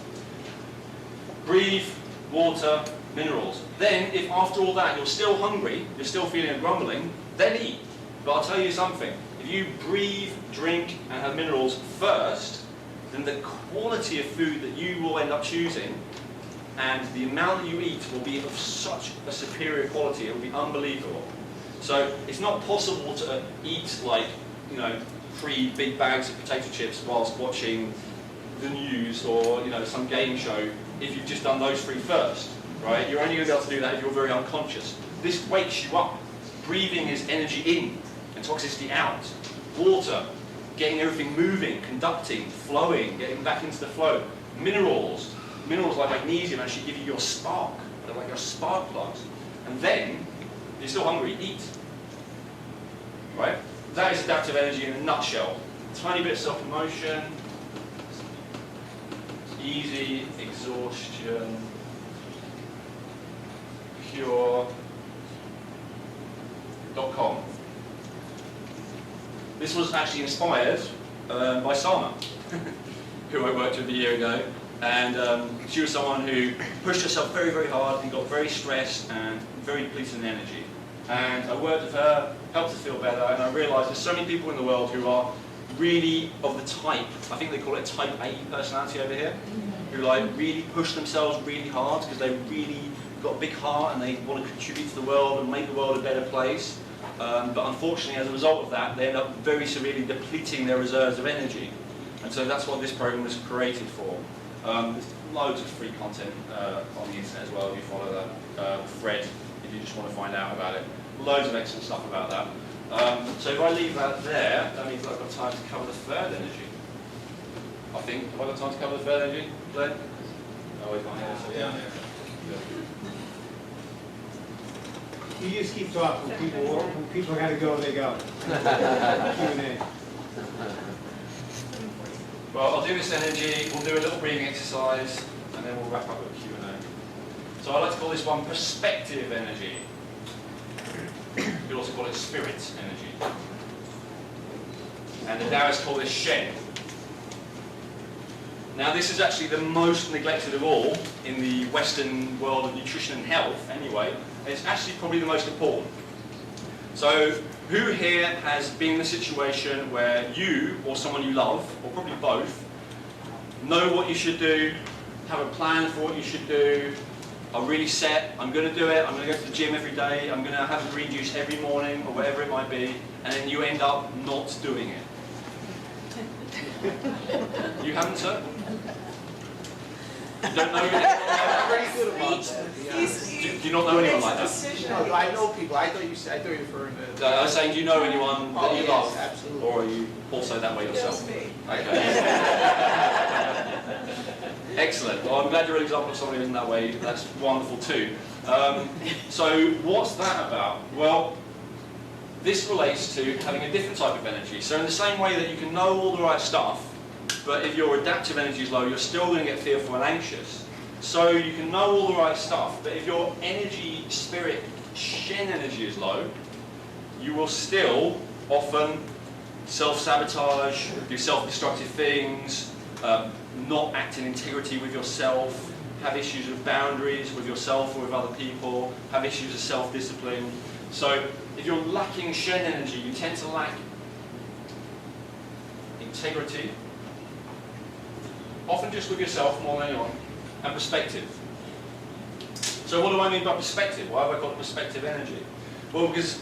Breathe, water, minerals. Then, if after all that you're still hungry, you're still feeling a grumbling, then eat. But I'll tell you something. If you breathe, drink, and have minerals first, then the quality of food that you will end up choosing and the amount that you eat will be of such a superior quality, it will be unbelievable. So it's not possible to eat like, you know, 3 big bags of potato chips whilst watching the news or, you know, some game show if you've just done those 3 first, right? You're only going to be able to do that if you're very unconscious. This wakes you up. Breathing is energy in and toxicity out. Water, getting everything moving, conducting, flowing, getting back into the flow. Minerals like magnesium actually give you your spark. They're like your spark plugs. And then, if you're still hungry, eat. Right? That is adaptive energy in a nutshell. Tiny bit of self-promotion, easy, exhaustion, cure.com. This was actually inspired by Sama, who I worked with a year ago. And she was someone who pushed herself very, very hard and got very stressed and very depleted in energy. And I worked with her, helped her feel better, and I realised there's so many people in the world who are really of the type, I think they call it type A personality over here, who like really push themselves really hard because they really got a big heart and they want to contribute to the world and make the world a better place. But unfortunately, as a result of that, they end up very severely depleting their reserves of energy. And so that's what this program was created for. There's loads of free content on the internet as well if you follow that thread, if you just want to find out about it. Loads of excellent stuff about that. So if I leave that there, that means I've got time to cover the third energy. I think. Have I got time to cover the third energy, Glenn? Oh, we can't hear it, so yeah. You just keep talking. When people got to go, they go. Q&A. Well, I'll do this energy, we'll do a little breathing exercise, and then we'll wrap up with a Q&A. So I like to call this one perspective energy. You could also call it spirit energy. And the Taoists call this Shen. Now this is actually the most neglected of all in the Western world of nutrition and health, anyway. It's actually probably the most important. So, who here has been in a situation where you, or someone you love, or probably both, know what you should do, have a plan for what you should do, are really set, I'm going to do it, I'm going to go to the gym every day, I'm going to have a green juice every morning, or whatever it might be, and then you end up not doing it. You haven't, sir? You don't know anyone like that? Pretty good about that. Do you not know anyone like that? No, I know people. I thought you were referring to. I was saying, do you know anyone that you yes, love? absolutely. Or are you also that way yourself? Just me. Okay. Excellent. Well, I'm glad you're an example of someone who isn't that way. That's wonderful too. So what's that about? Well, this relates to having a different type of energy. So in the same way that you can know all the right stuff, but if your adaptive energy is low, you're still going to get fearful and anxious. So you can know all the right stuff, but if your energy, spirit, Shen energy is low, you will still often self-sabotage, do self-destructive things, not act in integrity with yourself, have issues with boundaries with yourself or with other people, have issues of self-discipline. So if you're lacking Shen energy, you tend to lack integrity, often just with yourself more than anyone, and perspective. So what do I mean by perspective? Why have I got perspective energy? Well, because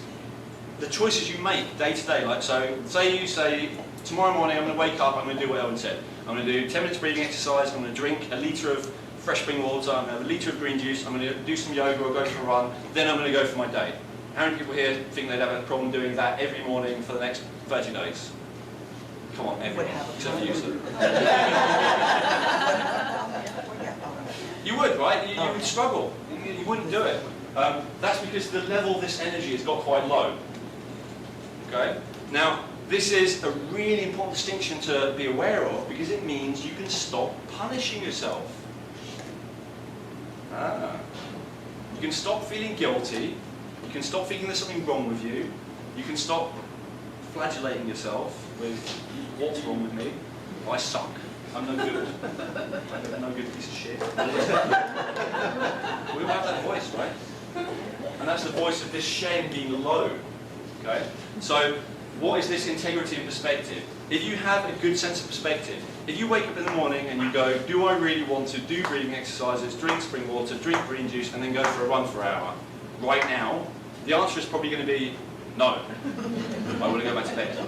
the choices you make day to day, like so, say you say, tomorrow morning I'm going to wake up, I'm going to do what Elwin said. I'm going to do 10 minutes breathing exercise, I'm going to drink a litre of fresh spring water, I'm going to have a litre of green juice, I'm going to do some yoga or go for a run, then I'm going to go for my day. How many people here think they'd have a problem doing that every morning for the next 30 days? Come on, everyone, except for you, sir. You would, right? You would struggle. You wouldn't do it. That's because the level of this energy has got quite low. Okay? Now, this is a really important distinction to be aware of because it means you can stop punishing yourself. You can stop feeling guilty. You can stop thinking there's something wrong with you. You can stop flagellating yourself with what's wrong with me. I suck. I'm no good. I'm no good piece of shit. We all have that voice, right? And that's the voice of this Shen being low. Okay? So, what is this integrity and perspective? If you have a good sense of perspective, if you wake up in the morning and you go, do I really want to do breathing exercises, drink spring water, drink green juice, and then go for a run for an hour? Right now, the answer is probably going to be no. I want to go back to bed.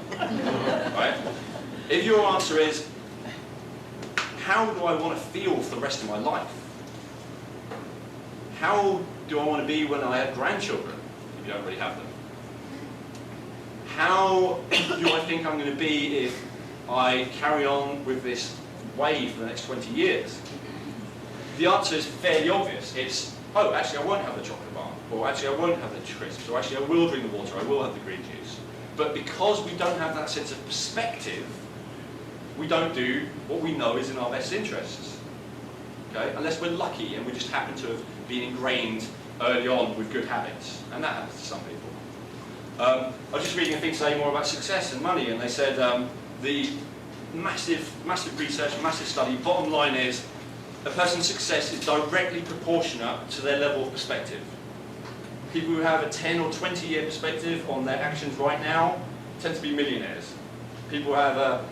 Right? If your answer is, how do I want to feel for the rest of my life? How do I want to be when I have grandchildren, if you don't really have them? How do I think I'm going to be if I carry on with this way for the next 20 years? The answer is fairly obvious. It's, oh, actually I won't have the chocolate bar, or actually I won't have the crisps, or actually I will drink the water, I will have the green juice. But because we don't have that sense of perspective, we don't do what we know is in our best interests. Okay? Unless we're lucky and we just happen to have been ingrained early on with good habits. And that happens to some people. I was just reading a thing saying more about success and money, and they said the massive research, massive study, bottom line is a person's success is directly proportionate to their level of perspective. People who have a 10 or 20 year perspective on their actions right now tend to be millionaires. People who have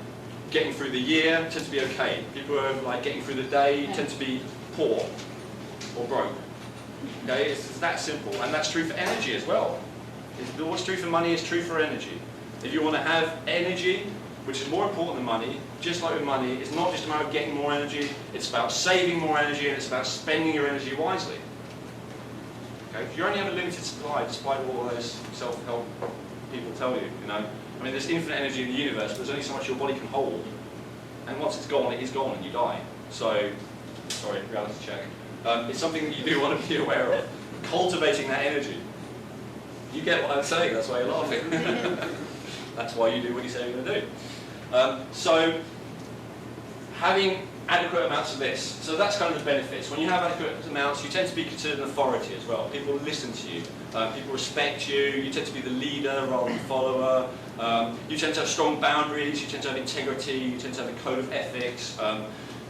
getting through the year tend to be okay. People who are like getting through the day tend to be poor or broke. Okay, it's that simple, and that's true for energy as well. What's true for money is true for energy. If you want to have energy, which is more important than money, just like with money, it's not just about getting more energy, it's about saving more energy, and it's about spending your energy wisely. Okay? If you only have a limited supply, despite all those self-help people tell you, you know, I mean, there's infinite energy in the universe, but there's only so much your body can hold. And once it's gone, it is gone and you die. So, sorry, reality check. It's something that you do want to be aware of. Cultivating that energy. You get what I'm saying, that's why you're laughing. That's why you do what you say you're going to do. So, having adequate amounts of this. So that's kind of the benefits. When you have adequate amounts, you tend to be considered an authority as well. People listen to you. People respect you. You tend to be the leader rather than the follower. You tend to have strong boundaries. You tend to have integrity. You tend to have a code of ethics.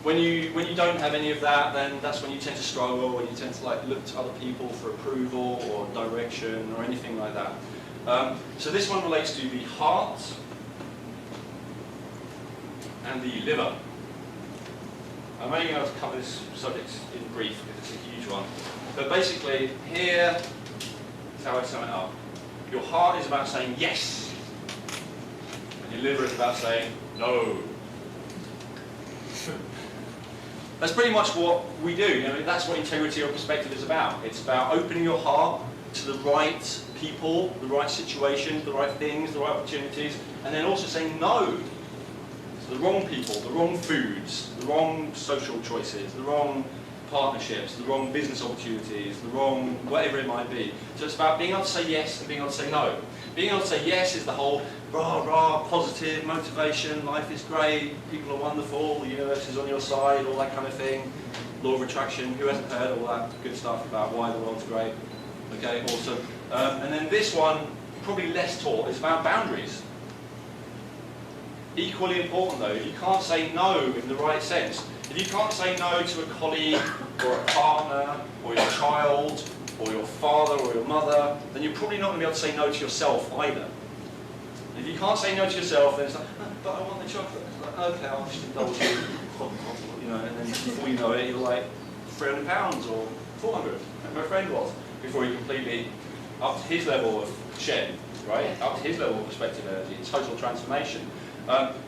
When you don't have any of that, then that's when you tend to struggle, and you tend to like look to other people for approval or direction or anything like that. So this one relates to the heart and the liver. I'm only going to cover this subject in brief because it's a huge one. But basically, here is how I sum it up. Your heart is about saying yes, and your liver is about saying no. That's pretty much what we do. You know, that's what integrity or perspective is about. It's about opening your heart to the right people, the right situations, the right things, the right opportunities, and then also saying no to the wrong people, the wrong foods, the wrong social choices, the wrong partnerships, the wrong business opportunities, the wrong whatever it might be. So it's about being able to say yes and being able to say no. Being able to say yes is the whole rah rah, positive motivation, life is great, people are wonderful, the universe is on your side, all that kind of thing. Law of attraction, who hasn't heard all that good stuff about why the world's great? Okay, awesome. And then this one, probably less taught, is about boundaries. Equally important though, you can't say no in the right sense. If you can't say no to a colleague, or a partner, or your child, or your father, or your mother, then you're probably not going to be able to say no to yourself either. If you can't say no to yourself, then it's like, oh, but I want the chocolate. It's like, okay, I'll just indulge you. You know, and then before you know it, you're like £300 or 400, like my friend was, before he completely up to his level of shed, right? Up to his level of perspective energy, total transformation.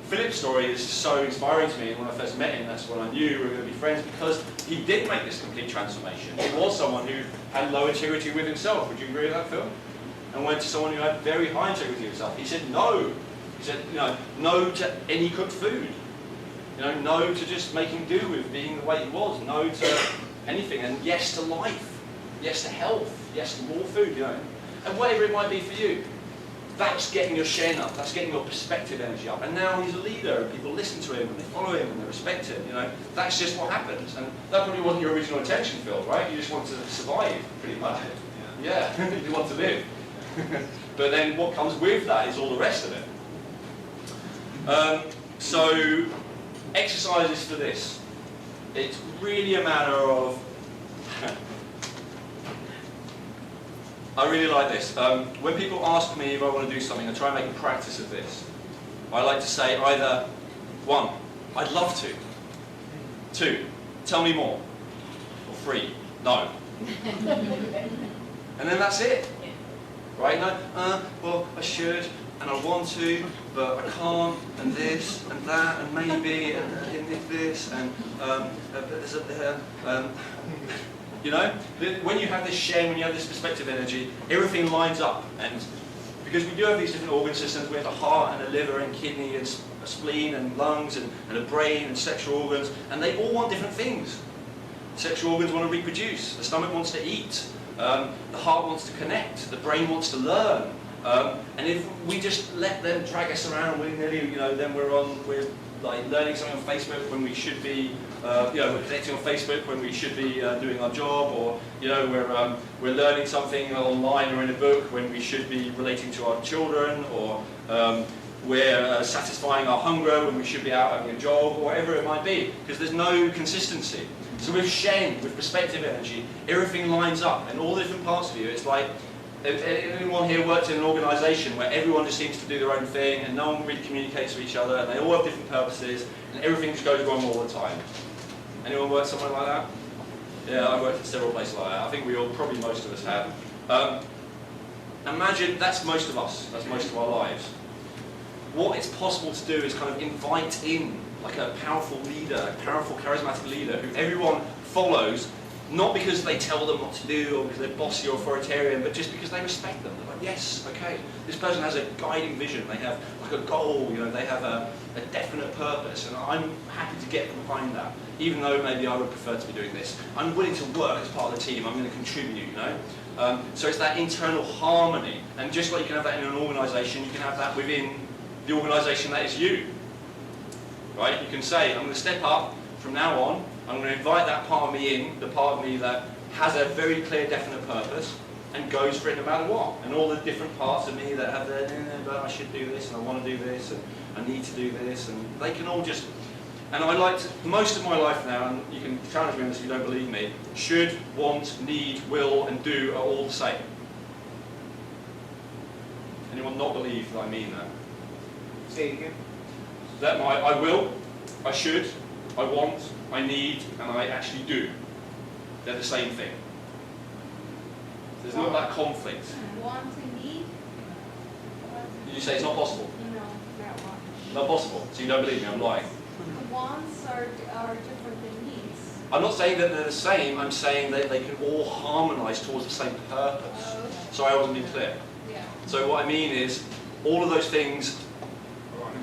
Philip's story is so inspiring to me, and when I first met him, that's when I knew we were going to be friends, because he did make this complete transformation. He was someone who had low integrity with himself. Would you agree with that, Phil? And went to someone who had very high integrity with himself. He said no. He said, you know, no to any cooked food. You know, no to just making do with being the way he was. No to anything, and yes to life. Yes to health. Yes to more food. You know, and whatever it might be for you. That's getting your Shen up, that's getting your perspective energy up. And now he's a leader, and people listen to him, and they follow him, and they respect him, you know. That's just what happens. And that probably wasn't your original intention, Phil, right? You just want to survive, pretty much. Yeah, you want to live. But then what comes with that is all the rest of it. So, exercises for this. It's really a matter of... I really like this. When people ask me if I want to do something, I try and make a practice of this. I like to say either, 1, I'd love to. 2, tell me more. Or 3, no. And then that's it. Right? No, well, I should, and I want to, but I can't, and this, and that, and maybe, and this, and you know, when you have this Shen, when you have this perspective energy, everything lines up. And because we do have these different organ systems, we have a heart and a liver and kidney and a spleen and lungs and a brain and sexual organs, and they all want different things. Sexual organs want to reproduce, the stomach wants to eat, the heart wants to connect, the brain wants to learn. And if we just let them drag us around willy-nilly, you know, then we're like learning something on Facebook when we should be, you know, we're connecting on Facebook when we should be doing our job, or you know, we're learning something online or in a book when we should be relating to our children, or we're satisfying our hunger when we should be out having a job, or whatever it might be, because there's no consistency. So with Shen, with perspective energy, everything lines up, and all the different parts of you, it's like, if anyone here worked in an organisation where everyone just seems to do their own thing and no one really communicates with each other and they all have different purposes and everything just goes wrong all the time? Anyone worked somewhere like that? Yeah, I've worked at several places like that. I think we all, probably most of us have. Imagine that's most of us, that's most of our lives. What it's possible to do is kind of invite in like a powerful leader, a powerful charismatic leader who everyone follows, not because they tell them what to do or because they're bossy or authoritarian, but just because they respect them. They're like, yes, okay, this person has a guiding vision, they have like a goal, you know, they have a definite purpose, and I'm happy to get behind that. Even though maybe I would prefer to be doing this, I'm willing to work as part of the team, I'm going to contribute, you know. So it's that internal harmony, and just like you can have that in an organisation, you can have that within the organisation that is you. Right? You can say, I'm going to step up from now on, I'm going to invite that part of me in, the part of me that has a very clear, definite purpose, and goes for it no matter what. And all the different parts of me that have the, but I should do this, and I want to do this, and I need to do this, and they can all just... And I like to, most of my life now, and you can challenge me on this if you don't believe me, should, want, need, will, and do are all the same. Anyone not believe that I mean that? Say it again. That I will, I should, I want, I need, and I actually do. They're the same thing. There's not that conflict. Want to need? You say it's not possible. No, not one. Not possible. So you don't believe me, I'm lying. Wants are different than needs. I'm not saying that they're the same, I'm saying that they can all harmonise towards the same purpose. Sorry, I wasn't being clear. Yeah. So what I mean is, all of those things,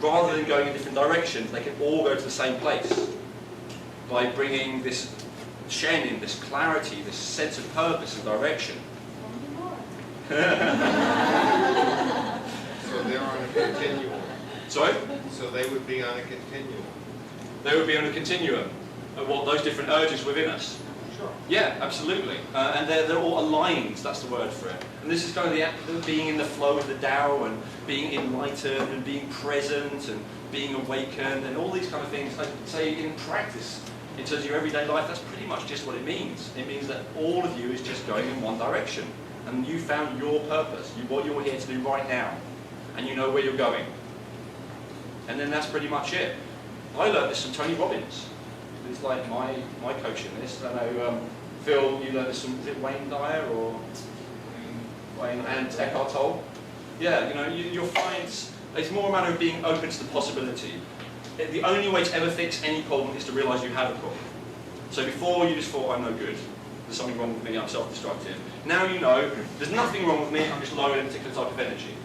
rather than going in different directions, they can all go to the same place by bringing this shenin, this clarity, this sense of purpose and direction. So they're on a continuum. Sorry? So they would be on a continuum. They would be on a continuum of what those different urges within us. Sure. Yeah, absolutely. And they're all aligned, that's the word for it. And this is kind of the act of being in the flow of the Tao and being enlightened and being present and being awakened and all these kind of things. I'd say in practice, in terms of your everyday life, that's pretty much just what it means. It means that all of you is just going in one direction. And you found your purpose, what you're here to do right now. And you know where you're going. And then that's pretty much it. I learned this from Tony Robbins. He's like my coach in this. I know, Phil, you learned this from, is it Wayne Dyer or Wayne and Eckhart Tolle? Yeah, you know, you'll find it's more a matter of being open to the possibility. The only way to ever fix any problem is to realise you have a problem. So before you just thought, I'm no good, there's something wrong with me, I'm self-destructive. Now you know, there's nothing wrong with me, I'm just low in a particular type of energy.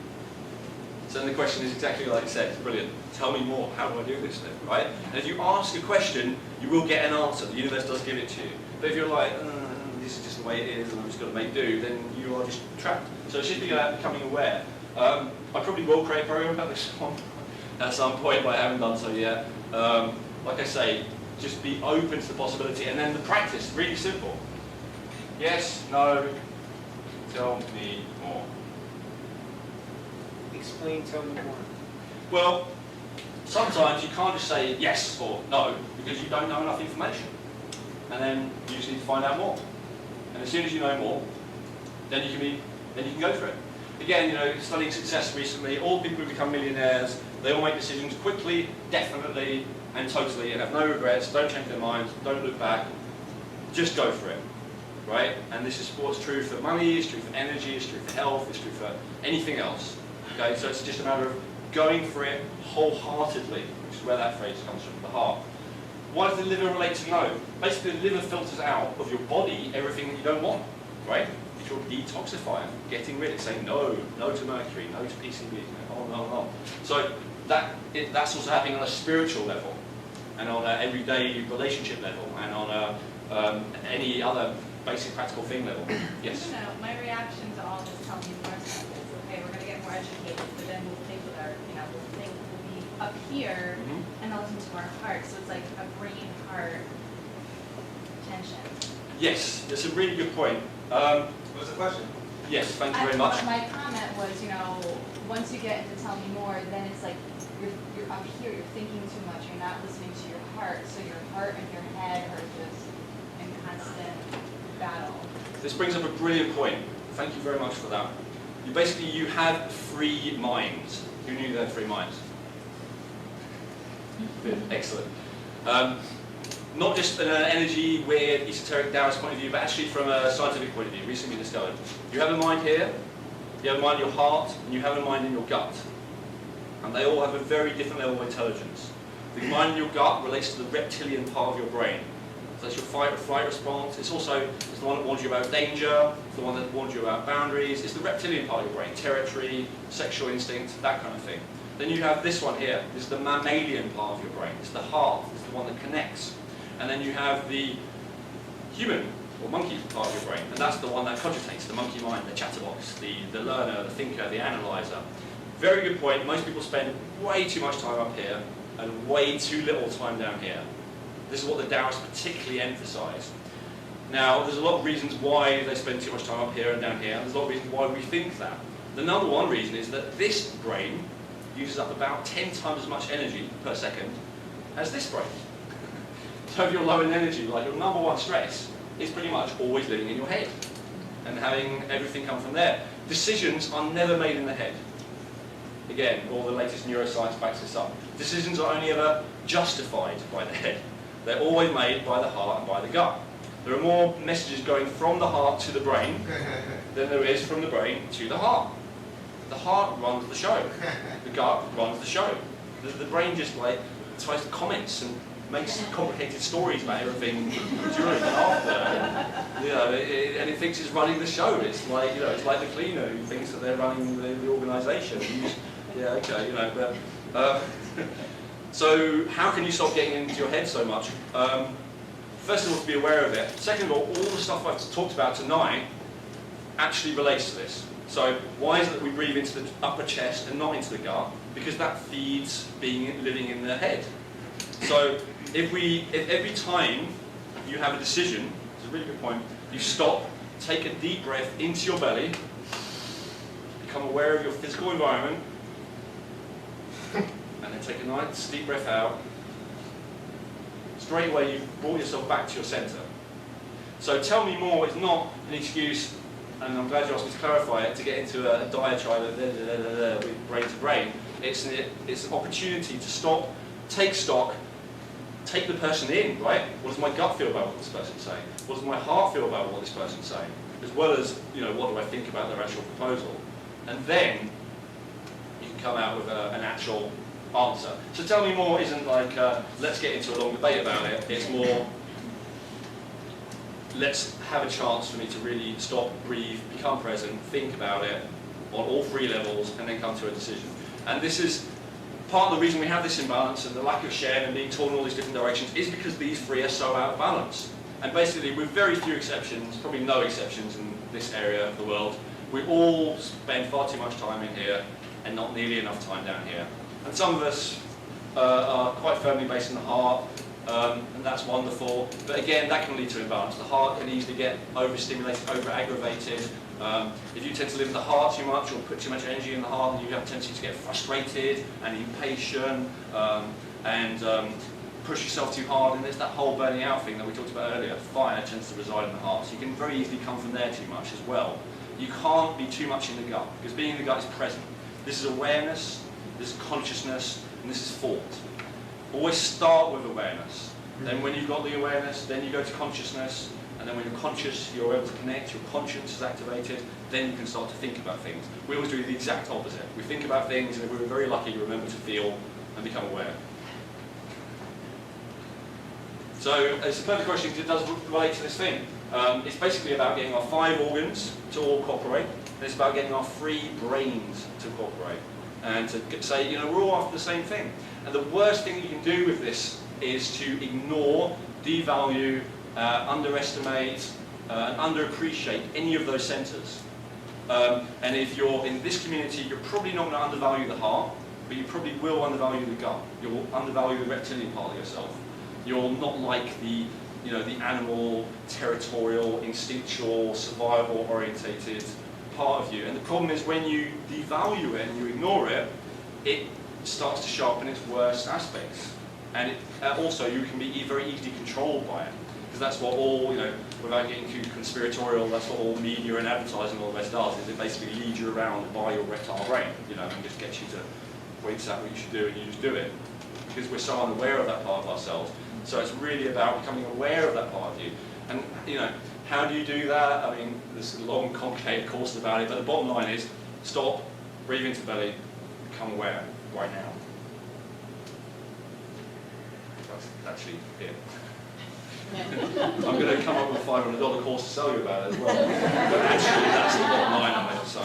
So then the question is exactly like you said, brilliant. Tell me more, how do I do this then, right? And if you ask a question, you will get an answer. The universe does give it to you. But if you're like, this is just the way it is and I'm just going to make do, then you are just trapped. So it's just about becoming aware. I probably will create a program about this one at some point, but I haven't done so yet. Like I say, just be open to the possibility. And then the practice, really simple. Yes, no, tell me more. Explain, tell me more. Well, sometimes you can't just say yes or no because you don't know enough information. And then you just need to find out more. And as soon as you know more, then you can go for it. Again, you know, studying success recently, all people who become millionaires, they all make decisions quickly, definitely, and totally, and have no regrets, don't change their minds, don't look back, just go for it, right? And this is what's true for money, it's true for energy, it's true for health, it's true for anything else. Okay, so it's just a matter of going for it wholeheartedly, which is where that phrase comes from, the heart. Why does the liver relate to no? Basically, the liver filters out of your body everything that you don't want, right? It's your detoxifier, getting rid of, saying no to mercury, no to PCB, on. So that's also happening on a spiritual level, and on an everyday relationship level, and on any other basic practical thing level. Yes? No, my reaction to all this telling me more stuff is, okay, we're going to get more educated, but then we'll think with our, we'll think we'll be up here and I'll listen to our heart. So it's like a brain-heart tension. Yes, that's a really good point. What was the question? Yes, thank you very much. My comment was, once you get into tell me more, then it's like you're up here, you're thinking too much, you're not listening to your heart. So your heart and your head are just in constant battle. This brings up a brilliant point. Thank you very much for that. You have free minds. Who knew they had free minds? Good, excellent. Not just an energy, weird, esoteric Taoist point of view, but actually from a scientific point of view, recently discovered. You have a mind here, you have a mind in your heart, and you have a mind in your gut. And they all have a very different level of intelligence. The mind in your gut relates to the reptilian part of your brain. So that's your fight or flight response. It's the one that warns you about danger, it's the one that warns you about boundaries. It's the reptilian part of your brain, territory, sexual instinct, that kind of thing. Then you have this one here. This is the mammalian part of your brain. It's the heart. It's the one that connects. And then you have the human or monkey part of your brain, and that's the one that cogitates, the monkey mind, the chatterbox, the learner, the thinker, the analyzer. Very good point. Most people spend way too much time up here and way too little time down here. This is what the Taoists particularly emphasize. Now, there's a lot of reasons why they spend too much time up here and down here, and there's a lot of reasons why we think that. The number one reason is that this brain uses up about 10 times as much energy per second as this brain. So if you're low in energy, like your number one stress is pretty much always living in your head and having everything come from there. Decisions are never made in the head. Again, all the latest neuroscience backs this up. Decisions are only ever justified by the head. They're always made by the heart and by the gut. There are more messages going from the heart to the brain than there is from the brain to the heart. The heart runs the show. The gut runs the show. The brain just like tries to comments and makes complicated stories about everything during and after. You know, and it thinks it's running the show. It's like, you know, it's like the cleaner who thinks that they're running the organisation. Yeah, okay, you know. But, so how can you stop getting into your head so much? First of all, to be aware of it. Second of all the stuff I've talked about tonight actually relates to this. So why is it that we breathe into the upper chest and not into the gut? Because that feeds living in the head. So if every time you have a decision, it's a really good point, you stop, take a deep breath into your belly, become aware of your physical environment, and then take a nice deep breath out, straight away you've brought yourself back to your centre. So tell me more is not an excuse, and I'm glad you asked me to clarify it, to get into a diatribe of with brain to brain. It's an opportunity to stop, take stock, take the person in, right? What does my gut feel about what this person's saying? What does my heart feel about what this person's saying? As well as, you know, what do I think about their actual proposal? And then you can come out with an actual answer. So tell me more isn't like, let's get into a long debate about it. It's more, let's have a chance for me to really stop, breathe, become present, think about it on all three levels, and then come to a decision. And this is part of the reason we have this imbalance and the lack of share and being torn in all these different directions is because these three are so out of balance. And basically, with very few exceptions, probably no exceptions in this area of the world, we all spend far too much time in here and not nearly enough time down here. And some of us are quite firmly based in the heart, and that's wonderful. But again, that can lead to imbalance. The heart can easily get overstimulated, over-aggravated. If you tend to live in the heart too much or put too much energy in the heart, then you have a tendency to get frustrated and impatient and push yourself too hard. And there's that whole burning out thing that we talked about earlier. Fire tends to reside in the heart, so you can very easily come from there too much as well. You can't be too much in the gut, because being in the gut is present. This is awareness, this is consciousness, and this is thought. Always start with awareness. Then when you've got the awareness, then you go to consciousness, and then when you're conscious, you're able to connect, your conscience is activated, then you can start to think about things. We always do the exact opposite. We think about things, and if we're very lucky, remember to feel and become aware. So it's a perfect question because it does relate to this thing. It's basically about getting our 5 organs to all cooperate, and it's about getting our 3 brains to cooperate. And to say, you know, we're all after the same thing. And the worst thing you can do with this is to ignore, devalue, underestimate, and underappreciate any of those centres. And if you're in this community, you're probably not going to undervalue the heart, but you probably will undervalue the gut. You'll undervalue the reptilian part of yourself. You'll not like the, you know, the animal, territorial, instinctual, survival-orientated part of you. And the problem is when you devalue it and you ignore it, it starts to sharpen its worst aspects. And also you can be very easily controlled by it. Because that's what all, you know, without getting too conspiratorial, that's what all media and advertising and all the rest does, is it basically leads you around by your reptile brain, you know, and just gets you to points out what you should do and you just do it. Because we're so unaware of that part of ourselves. So it's really about becoming aware of that part of you. And, you know, how do you do that? I mean, there's a long, complicated course about it, but the bottom line is stop, breathe into the belly, become aware right now. That's actually it. I'm going to come up with a $500 course to sell you about it as well. But actually, that's the bottom line on it. So,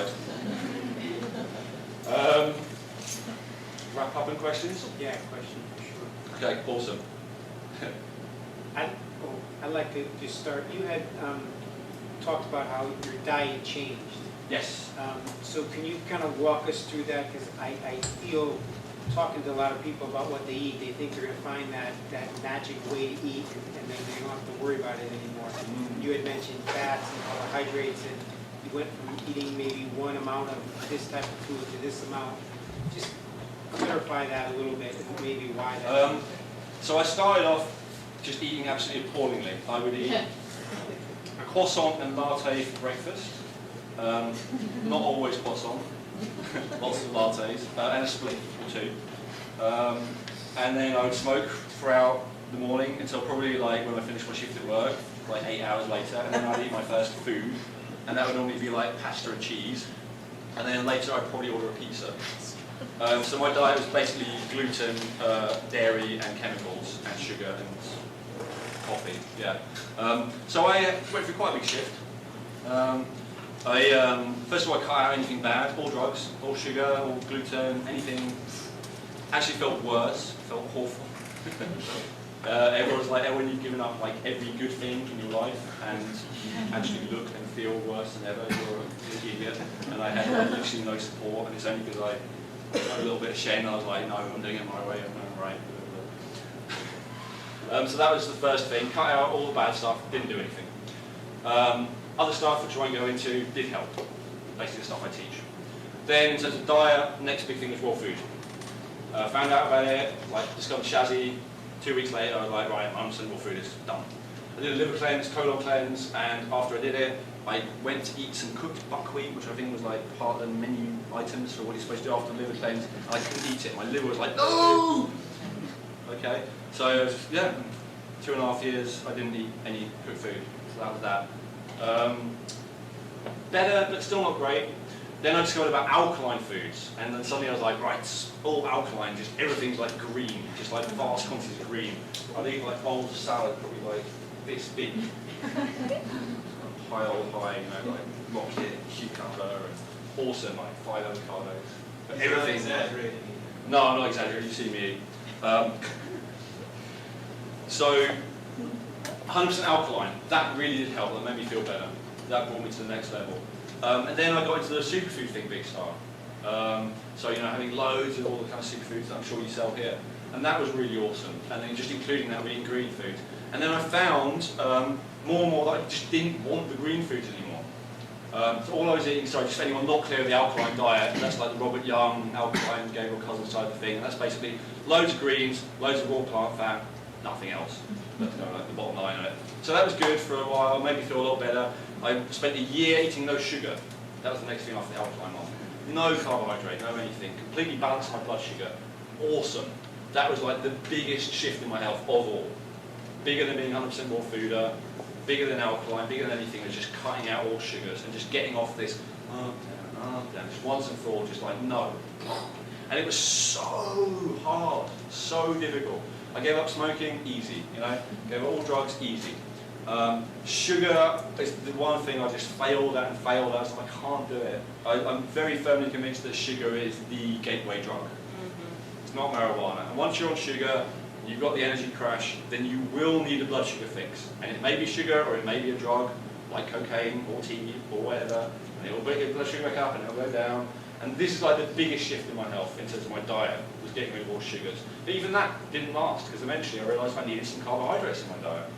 wrap up and questions? Yeah, question for sure. Okay, awesome. I'd like to just start. You had talked about how your diet changed. Yes. So can you kind of walk us through that? Because I feel, talking to a lot of people about what they eat, they think they're going to find that magic way to eat, and then they don't have to worry about it anymore. You had mentioned fats and carbohydrates, and you went from eating maybe one amount of this type of food to this amount. Just clarify that a little bit, maybe why that. So I started off just eating absolutely appallingly. I would eat a croissant and latte for breakfast. Not always croissant, lots of lattes, and a split or 2. And then I would smoke throughout the morning until probably like when I finished my shift at work, like 8 hours later, and then I'd eat my first food, and that would normally be like pasta and cheese, and then later I'd probably order a pizza. So my diet was basically gluten, dairy and chemicals, and sugar and coffee, yeah. So I went through quite a big shift. First of all, I cut out anything bad, all drugs, all sugar, all gluten, anything. Actually felt worse, felt awful. Everyone was like, Elwin, you've given up like every good thing in your life, and you actually look and feel worse than ever. You're an idiot. And I had like, literally no support, and it's only because I got a little bit ashamed. I was like, no, I'm doing it my way. I'm doing it right. So that was the first thing. Cut out all the bad stuff. Didn't do anything. Other stuff, which I won't go into, did help. Basically the stuff I teach. Then in terms of diet, next big thing was raw food. Found out about it, like discovered Shazzy. 2 weeks later, I was like, right, I'm raw food is done. I did a liver cleanse, colon cleanse, and after I did it, I went to eat some cooked buckwheat, which I think was like part of the menu items for what you're supposed to do after the liver cleanse, and I couldn't eat it. My liver was like, no! Okay, so yeah, 2.5 years, I didn't eat any cooked food, so that was that. Better, but still not great. Then I discovered about alkaline foods, and then suddenly I was like, right, it's all alkaline, just everything's like green, just like vast quantities of green. I'd eat like bowls of salad, probably like this big. High, you know, like rocket, cucumber, and awesome, like 5 avocados. But everything's there. No, I'm not exaggerating, you see me eat. So, 100% alkaline, that really did help, that made me feel better. That brought me to the next level. And then I got into the superfood thing big style. So, you know, having loads of all the kind of superfoods that I'm sure you sell here. And that was really awesome. And then just including that, we eat green foods. And then I found more and more that I just didn't want the green foods anymore. So all I was eating, sorry, just for anyone not clear of the alkaline diet, that's like the Robert Young, alkaline, Gabriel Cousins type of thing. And that's basically loads of greens, loads of raw plant fat, nothing else. That's kind of like the bottom line of it. So that was good for a while, made me feel a lot better. I spent a year eating no sugar. That was the next thing after the alkaline one. No carbohydrate, no anything. Completely balanced my blood sugar. Awesome. That was like the biggest shift in my health of all. Bigger than being 100% raw fooder, bigger than alkaline, bigger than anything, was just cutting out all sugars and just getting off this just once and for all, just like no. And it was so hard, so difficult. I gave up smoking, easy, you know, gave up all drugs, easy. Sugar is the one thing I just failed at and failed at, so I can't do it. I'm very firmly convinced that sugar is the gateway drug. It's not marijuana. And once you're on sugar, you've got the energy crash, then you will need a blood sugar fix. And it may be sugar or it may be a drug, like cocaine or tea or whatever, and it will bring your blood sugar back up and it will go down. And this is like the biggest shift in my health in terms of my diet, was getting rid of all sugars. But even that didn't last, because eventually I realised I needed some carbohydrates in my diet.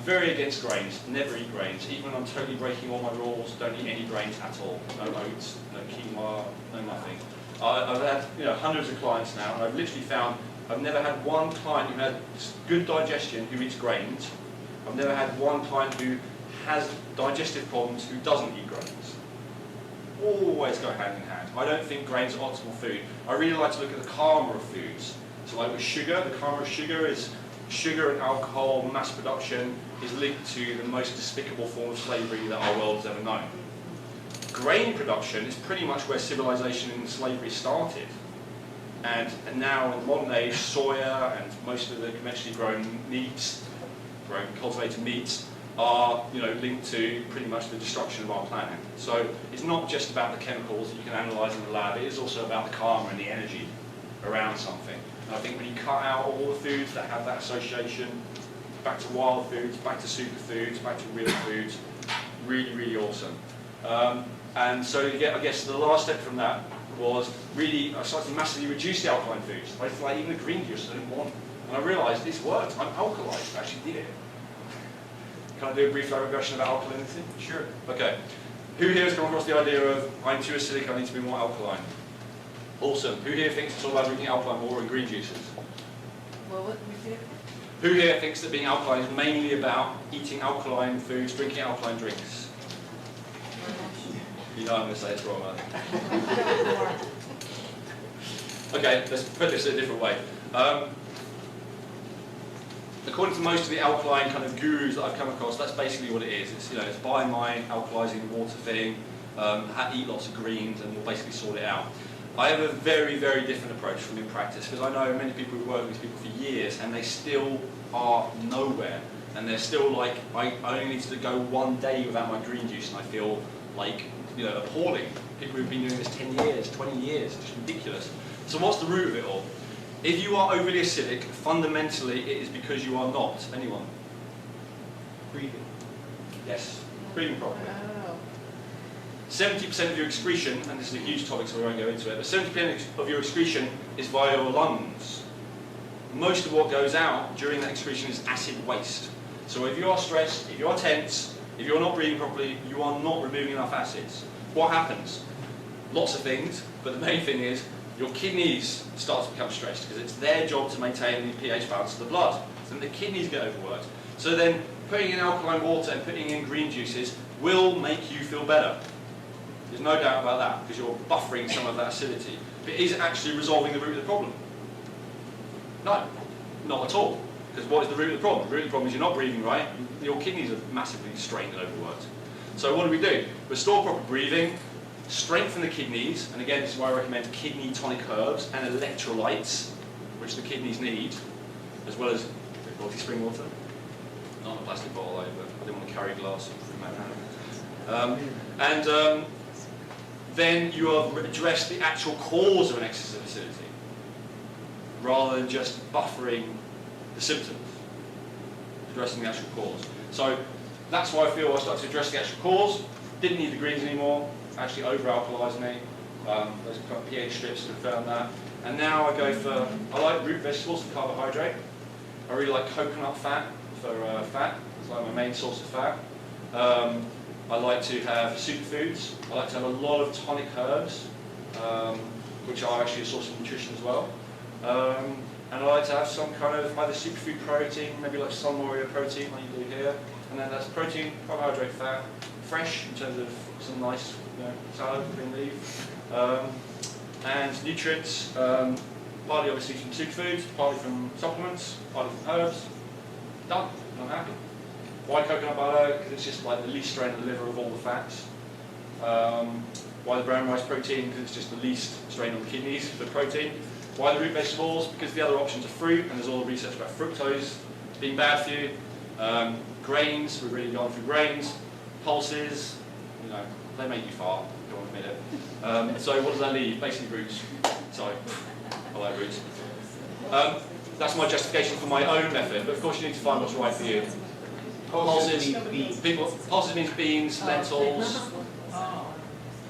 Very against grains, never eat grains. Even when I'm totally breaking all my rules, don't eat any grains at all. No oats, no quinoa, no nothing. I've had hundreds of clients now, and I've literally found I've never had one client who had good digestion who eats grains. I've never had one client who has digestive problems who doesn't eat grains. Always go hand in hand. I don't think grains are optimal food. I really like to look at the karma of foods. So like with sugar, the karma of sugar is sugar and alcohol mass production is linked to the most despicable form of slavery that our world has ever known. Grain production is pretty much where civilization and slavery started. And now in the modern age, soya and most of the conventionally grown meats, cultivated meats, are linked to pretty much the destruction of our planet. So it's not just about the chemicals that you can analyse in the lab, it is also about the karma and the energy around something. And I think when you cut out all the foods that have that association, back to wild foods, back to superfoods, back to real foods, really, really awesome. And so I guess the last step from that was really, I started to massively reduce the alkaline foods. I like even the green juice I didn't want. And I realised this worked, I'm alkalized, I actually did it. Can I do a brief digression about alkalinity? Sure. Okay. Who here has come across the idea of, I'm too acidic, I need to be more alkaline? Awesome. Who here thinks it's all about drinking alkaline water and green juices? Well, what we do? Who here thinks that being alkaline is mainly about eating alkaline foods, drinking alkaline drinks? You know I'm going to say it's wrong, aren't I? Okay, let's put this in a different way. according to most of the alkaline kind of gurus that I've come across, that's basically what it is. It's, you know, it's buy mine, alkalizing water thing, eat lots of greens, and we'll basically sort it out. I have a very, very different approach from in practice, because I know many people who work with these people for years, and they still are nowhere. And they're still like, I only need to go 1 day without my green juice, and I feel like, you know, appalling. People who've been doing this 10 years, 20 years, it's just ridiculous. So what's the root of it all? If you are overly acidic, fundamentally it is because you are not. Anyone? Breathing. Yes. Breathing properly. Oh. 70% of your excretion, and this is a huge topic so we won't go into it, but 70% of your excretion is via your lungs. Most of what goes out during that excretion is acid waste. So if you are stressed, if you are tense, if you're not breathing properly, you are not removing enough acids. What happens? Lots of things, but the main thing is your kidneys start to become stressed because it's their job to maintain the pH balance of the blood. So then the kidneys get overworked. So then putting in alkaline water and putting in green juices will make you feel better. There's no doubt about that because you're buffering some of that acidity. But is it actually resolving the root of the problem? No, not at all. Because what is the root of the problem? The root of the problem is you're not breathing right, your kidneys are massively strained and overworked. So what do? Restore proper breathing, strengthen the kidneys, and again this is why I recommend kidney tonic herbs and electrolytes, which the kidneys need, as well as quality spring water. Not in a plastic bottle though, but I didn't want to carry glass in my hand. Then you have addressed the actual cause of an excess of acidity, rather than just buffering the symptoms, addressing the actual cause. So that's why I feel I started to address the actual cause, didn't need the greens anymore, actually over-alkalized me, those kind of pH strips confirmed that. And now I go for, I like root vegetables for carbohydrate. I really like coconut fat for fat, it's like my main source of fat. I like to have superfoods, I like to have a lot of tonic herbs, which are actually a source of nutrition as well. And I like to have some kind of either superfood protein, maybe like sun warrior protein like you do here. And then that's protein, carbohydrate, fat, fresh in terms of some nice salad, green leaf. And nutrients, partly obviously from superfoods, partly from supplements, partly from herbs. Done, I'm happy. Why coconut butter? Because it's just like the least strain of the liver of all the fats. Why the brown rice protein? Because it's just the least strain on the kidneys for protein. Why the root vegetables? Because the other options are fruit, and there's all the research about fructose being bad for you. Grains, we've really gone through grains. Pulses, they make you fart, if you want to admit it. So what does that leave? Basically roots. Sorry, I like roots. That's my justification for my own method, but of course you need to find what's right for you. Pulses means beans, lentils,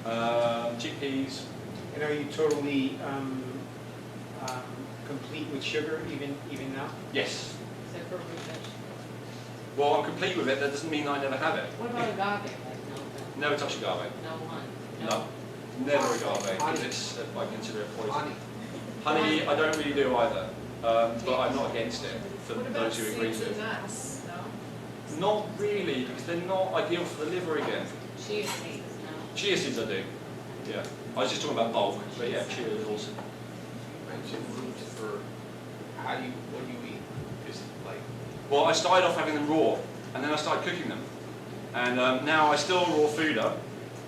chickpeas. And are you totally complete with sugar even now? Yes. Except for root vegetables. Well, I'm complete with it. That doesn't mean I never have it. What about agave? Never touch agave. No one. No. Never agave, because it's, I consider it poison. Honey, I don't really do either, but I'm not against it for those who agree with it. Nuts? No? Not really, because they're not ideal for the liver again. Chia seeds, no. Chia seeds I do. Yeah. I was just talking about bulk, but yeah, chia is awesome. You mentioned roots for, what do you eat? Just like, Well, I started off having them raw, and then I started cooking them. And now I still raw fooder,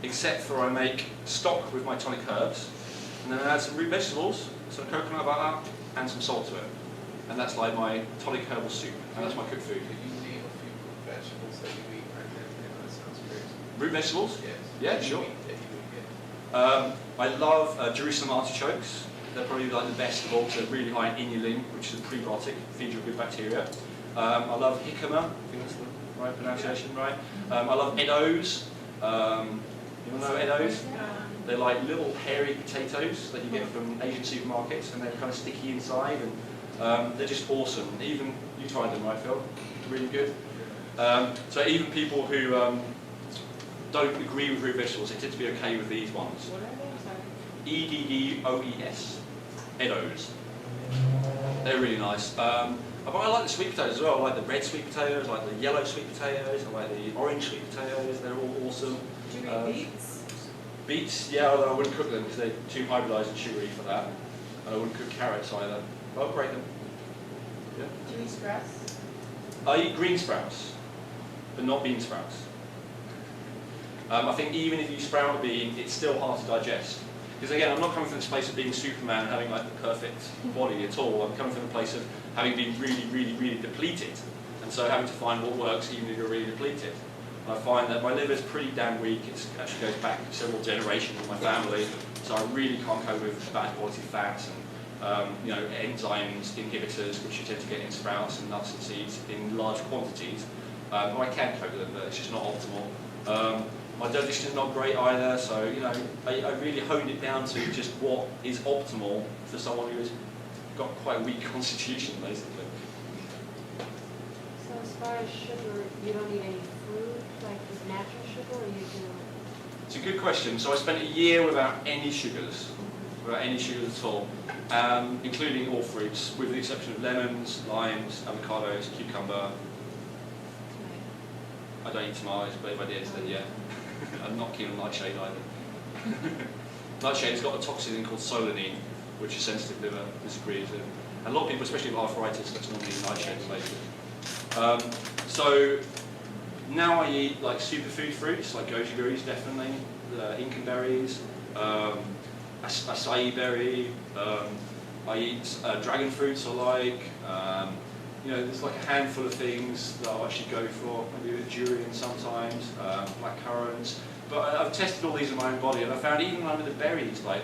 except for I make stock with my tonic herbs, and then I add some root vegetables, some coconut butter, and some salt to it. And that's like my tonic herbal soup, and that's my cooked food. could you name a few vegetables that you eat right now? That sounds great. Root vegetables? Yes. Yeah, That you sure. eat, that you would get. I love Jerusalem artichokes. They're probably like the best of all, because they're really high in inulin, which is a prebiotic, feeds you good bacteria. I love jicama, I think that's the right pronunciation, right? I love eddos. You know eddos? They're like little hairy potatoes that you get from Asian supermarkets, and they're kind of sticky inside, and they're just awesome. Even, you tried them, right, Phil? Really good. So even people who don't agree with root vegetables, they tend to be okay with these ones. What are they? Sorry. Eddoes. Eddos. They're really nice. But I like the sweet potatoes as well. I like the red sweet potatoes, I like the yellow sweet potatoes, I like the orange sweet potatoes. They're all awesome. Do you eat beets? Beets, yeah, although I wouldn't cook them because they're too hybridised and sugary for that. And I wouldn't cook carrots either. But I'll grate them. Yeah. Do you eat grass? I eat green sprouts, but not bean sprouts. I think even if you sprout a bean, it's still hard to digest. Because again, I'm not coming from this place of being Superman and having like the perfect body at all. I'm coming from a place of having been really, really, really depleted. And so having to find what works even if you're really depleted. And I find that my liver's pretty damn weak. It actually goes back several generations in my family. So I really can't cope with bad quality fats and you know, enzymes, inhibitors, which you tend to get in sprouts and nuts and seeds in large quantities. I can cope with them, but it's just not optimal. My digestion is not great either, so you know, I really honed it down to just what is optimal for someone who's got quite a weak constitution, basically. So as far as sugar, you don't eat any fruit, like with natural sugar, or you do? It's a good question. So I spent a year without any sugars at all, including all fruits, with the exception of lemons, limes, avocados, cucumber. I don't eat tomatoes, but if I did, then yeah. I'm not keen on nightshade either. Nightshade's got a toxin called solanine, which a sensitive liver disagrees with. And a lot of people, especially with arthritis, that's normally nightshade related. So now I eat like superfood fruits, like goji berries definitely, Incan berries, acai berry, I eat dragon fruits I like. You know, there's like a handful of things that I'll actually go for, maybe with durian sometimes, black currants. But I've tested all these in my own body, and I found even when I'm with the berries, like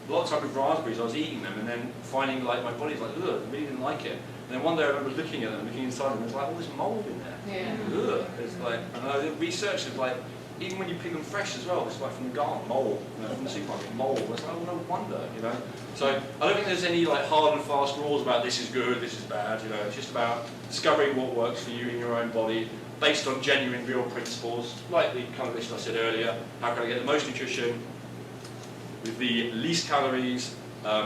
a lot of time with raspberries, I was eating them and then finding like my body's like, ugh, I really didn't like it. And then one day I remember looking at them, looking inside them, and there's like all this mold in there. Yeah. Ugh. It's like, and I researched it, like, even when you pick them fresh as well, it's like from the garden, mold, you know, from the supermarket, mold. It's like, oh, no wonder, you know. So I don't think there's any like hard and fast rules about this is good, this is bad, you know. It's just about discovering what works for you in your own body, based on genuine, real principles, like the kind of list I said earlier. How can I get the most nutrition with the least calories,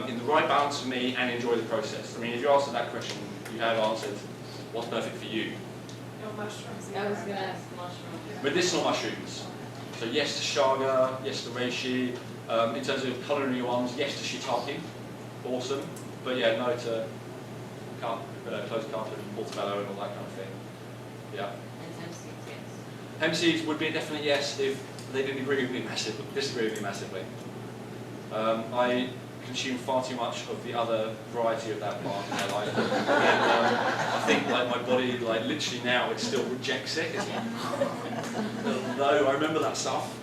in the right balance for me, and enjoy the process? I mean, if you answered that question, you have answered what's perfect for you. No mushrooms. I was gonna ask mushrooms. Medicinal mushrooms. So yes to chaga, yes to reishi. In terms of culinary ones, yes to shiitake, awesome. But yeah, no to closed carpet, portobello, and all that kind of thing. Yeah. And hemp seeds, yes. Hemp seeds would be a definite yes if they didn't disagree with me massively. I consume far too much of the other variety of that plant in my life. And I think like my body, like literally now, it still rejects it. It's like, no, I remember that stuff.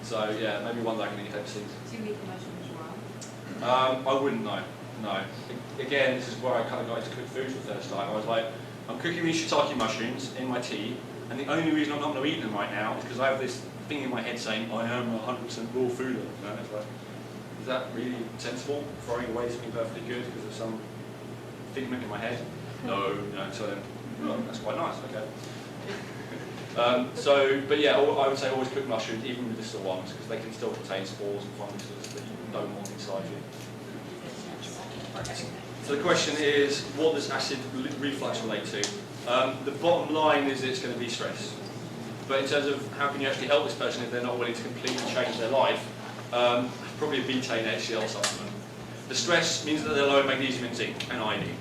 So yeah, maybe one day I can eat hemp seeds. Do you eat the mushrooms raw? I wouldn't know. No. Again, this is where I kind of got into cooked food for the first time. I was like, I'm cooking these shiitake mushrooms in my tea, and the only reason I'm not going to eat them right now is because I have this thing in my head saying I am 100% raw food. You know, it's like, is that really sensible? Throwing away something perfectly good because of some figment in my head? No, no. So then, well, that's quite nice. Okay. But yeah, I would say always cook mushrooms, even medicinal ones, because they can still contain spores and funguses that you don't want inside you. So the question is, what does acid reflux relate to? The bottom line is it's going to be stress. But in terms of how can you actually help this person if they're not willing to completely change their life, probably a betaine HCl supplement. The stress means that they're low in magnesium and zinc and iodine.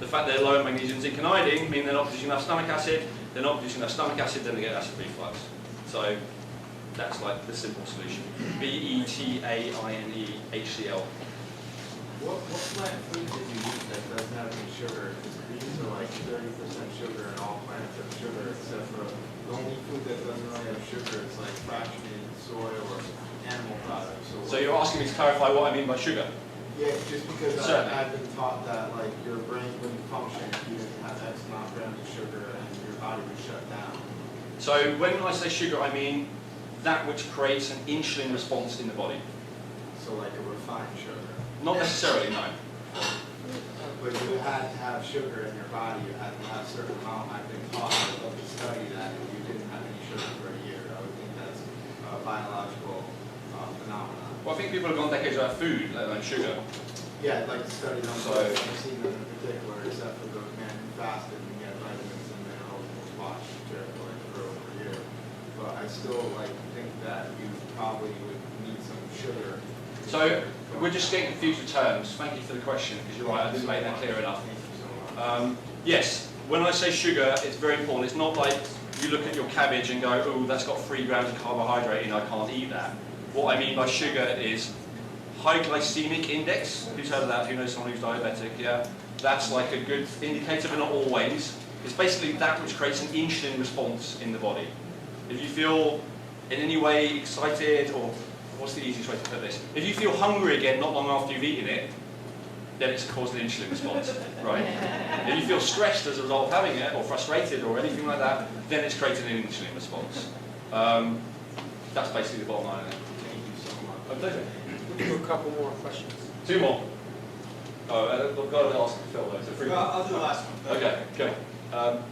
The fact they're low in magnesium, zinc and iodine mean they're not producing enough stomach acid. They're not producing enough stomach acid, then they get acid reflux. So that's like the simple solution. betaine HCl. What plant food did you use that doesn't have any sugar? Because beans are like 30% sugar and all plants have sugar except for the only food that doesn't really have sugar is like fractionated soy or animal products. So you're asking me to clarify what I mean by sugar? Yeah, just because Certainly. I've been taught that like your brain wouldn't function if you didn't have X amount of grams of sugar and your body would shut down. So when I say sugar, I mean that which creates an insulin response in the body. So like a refined sugar. Not necessarily, no. But you had to have sugar in your body, you had to have a certain amount. I've been taught to study that if you didn't have any sugar for a year. I would think that's a biological phenomenon. Well, I think people have gone decades without food, let alone sugar. Yeah, I'd like to study them, So- but I've seen them in particular, except for the man who fasted and get vitamins and minerals and was watched like for over a year. But I still like think that you probably would need some sugar. So we're just getting confused with terms. Thank you for the question, because you're right, I didn't make that clear enough. Thank you so much. Yes, when I say sugar, it's very important. It's not like you look at your cabbage and go, oh, that's got 3 grams of carbohydrate and I can't eat that. What I mean by sugar is high glycemic index. Who's heard of that? Who knows someone who's diabetic? Yeah, that's like a good indicator, but not always. It's basically that which creates an insulin response in the body. If you feel in any way excited, or what's the easiest way to put this? If you feel hungry again not long after you've eaten it, then it's caused an insulin response, right? If you feel stressed as a result of having it, or frustrated, or anything like that, then it's created an insulin response. That's basically the bottom line. Thank you so much. A pleasure. We'll do a couple more questions. 2 more. Oh, I've got to ask Phil though. So 3 more. I'll do the last one. Okay, go.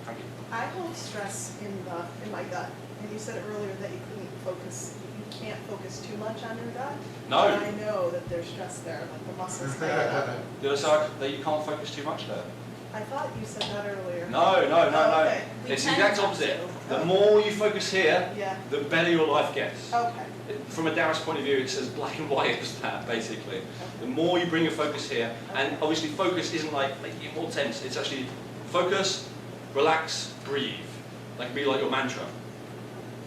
Thank you. I hold stress in my gut, and you said earlier that you couldn't focus, you can't focus too much on your gut. No. And I know that there's stress there, like the muscles tighten up. The other side, that you can't focus too much there. I thought you said that earlier. No. Oh, okay. It's the We exact tend opposite. to. The more you focus here, Yeah, the better your life gets. okay. From a Taoist point of view, it's as black and white as that, basically. The more you bring your focus here, and obviously focus isn't like making it more tense, it's actually focus, relax, breathe. That can be like your mantra.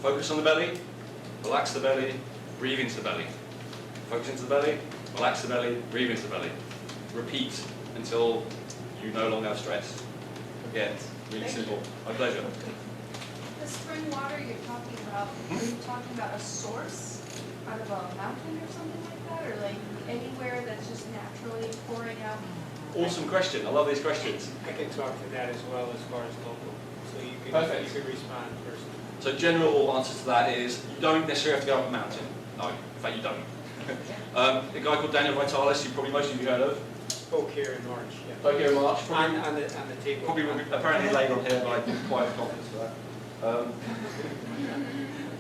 Focus on the belly, relax the belly, breathe into the belly. Focus into the belly, relax the belly, breathe into the belly. Repeat until you no longer have stress. Again, really simple. My pleasure. The spring water you're talking about, are you talking about a source out of a mountain or something like that? Or like anywhere that's just naturally pouring out? Awesome question. I love these questions. I can talk to that as well as far as local, so you Perfect. can respond first. So general answer to that is you don't necessarily have to go up a mountain. No, in fact you don't. A guy called Daniel Vitalis, you probably most of you heard of. Spoke here in March, yeah. Spoke here in March. Probably, On the table. probably will be apparently laid on here, but I give quite confidence for that.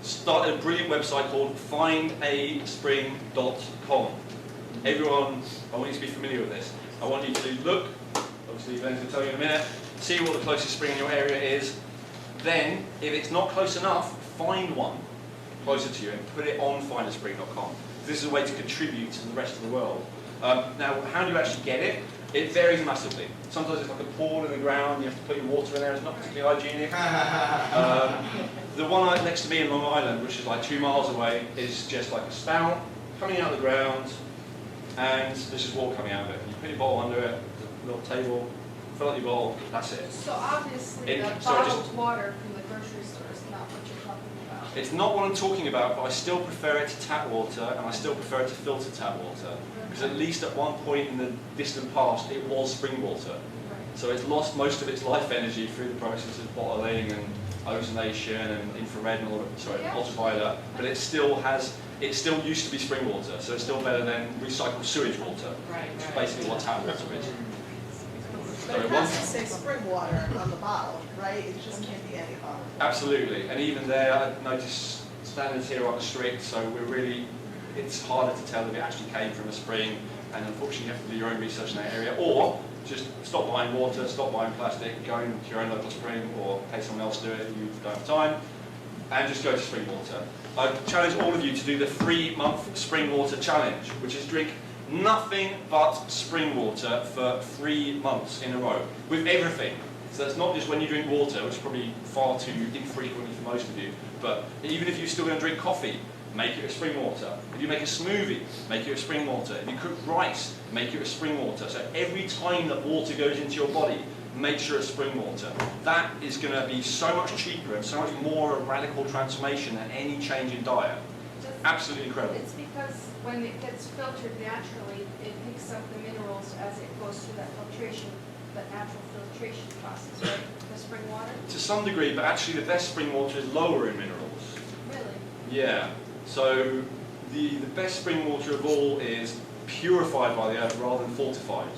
Started a brilliant website called findaspring.com. Everyone, I want you to be familiar with this. I want you to look, obviously Glenn's going to tell you in a minute, see what the closest spring in your area is. Then, if it's not close enough, find one closer to you and put it on findaspring.com. This is a way to contribute to the rest of the world. Now, how do you actually get it? It varies massively. Sometimes it's like a pool in the ground, you have to put your water in there, it's not particularly hygienic. The one next to me in Long Island, which is like 2 miles away, is just like a spout coming out of the ground, and there's just water coming out of it. You put your bottle under it, a little table, fill up your bottle, that's it. So obviously It- the sorry, bottled water from the grocery store is not what you're talking about. It's not what I'm talking about, but I still prefer it to tap water, and I still prefer it to filter tap water. Because at least at one point in the distant past, it was spring water. Right. So it's lost most of its life energy through the process of bottling and ozonation and infrared and all of, sorry, Yeah. ultraviolet. But it still used to be spring water, so it's still better than recycled sewage water, which is basically what tap water is. But it has to say spring water on the bottle, right? It just can't be any bottle. Absolutely, and even there, I notice standards here aren't strict, so it's harder to tell if it actually came from a spring, and unfortunately you have to do your own research in that area, or just stop buying water, stop buying plastic, go into your own local spring, or pay someone else to do it if you don't have time, and just go to spring water. I challenge all of you to do the 3-month spring water challenge, which is drink nothing but spring water for 3 months in a row, with everything. So that's not just when you drink water, which is probably far too infrequently for most of you, but even if you're still going to drink coffee, make it with spring water. If you make a smoothie, make it with spring water. If you cook rice, make it with spring water. So every time that water goes into your body, make sure it's spring water. That is going to be so much cheaper and so much more a radical transformation than any change in diet. Absolutely incredible. It's because when it gets filtered naturally, it picks up the minerals as it goes through that filtration, that natural filtration process, right? The spring water? To some degree, but actually the best spring water is lower in minerals. Really? Yeah. So the best spring water of all is purified by the earth rather than fortified,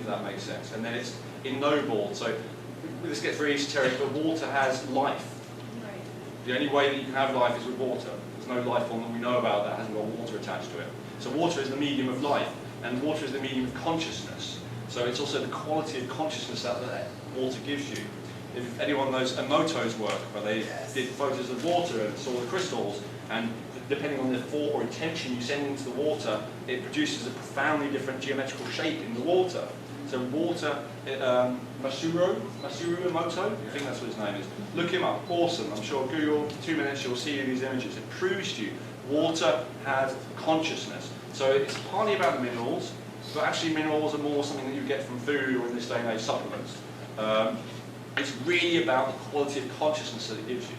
if that makes sense. And then it's ennobled. So this gets very esoteric, but water has life. Right. The only way that you can have life is with water. There's no life form that we know about that hasn't got water attached to it. So water is the medium of life, and water is the medium of consciousness. So it's also the quality of consciousness that water gives you. If anyone knows Emoto's work, where they did photos of water and saw the crystals, and depending on the thought or intention you send into the water, it produces a profoundly different geometrical shape in the water. So water, Masuru Emoto, I think that's what his name is. Look him up, awesome. I'm sure Google, 2 minutes, you'll see these images. It proves to you water has consciousness. So it's partly about the minerals, but actually minerals are more something that you get from food or in this day and age supplements. It's really about the quality of consciousness that it gives you.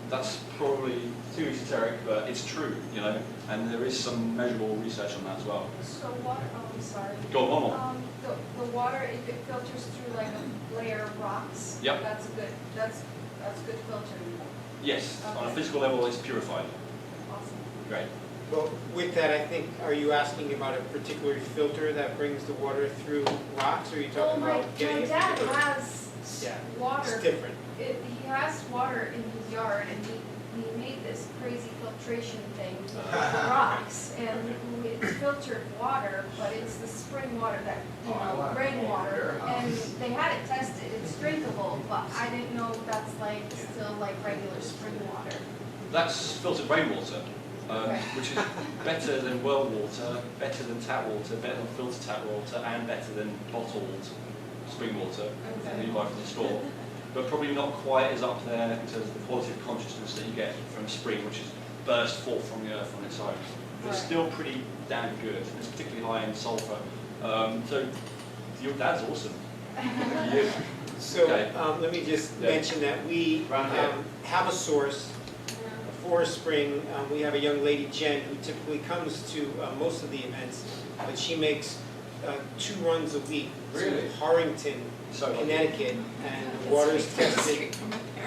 That's probably too esoteric, but it's true, you know, and there is some measurable research on that as well. So water, oh, I'm sorry. Go on, one more. The water, if it filters through like a layer of rocks, Yep. that's good filtering. Yes, on a Okay. physical level it's purified. Awesome. Great. Well, with that, I think, are you asking about a particular filter that brings the water through rocks, or are you Well, talking my about getting it? dad from the- has Yeah, water. it's different. He has water in his yard, and he made this crazy filtration thing with rocks, and it's filtered water, but it's the spring water that, rainwater, and they had it tested, it's drinkable, but I didn't know if that's like, still like regular spring water. That's filtered rainwater, Okay. which is better than well water, better than tap water, better than filtered tap water, and better than bottled spring water that you buy from the store. But probably not quite as up there in terms of the quality of consciousness that you get from a spring, which is burst forth from the earth on its own. But it's Right. still pretty damn good, and it's particularly high in sulfur. So your dad's awesome. You. So, Okay. let me just Yeah. mention that we Round here. have a source for a spring. We have a young lady, Jen, who typically comes to most of the events, but she makes 2 runs a week Really? to Harrington, So lucky. Connecticut, and the water's tested.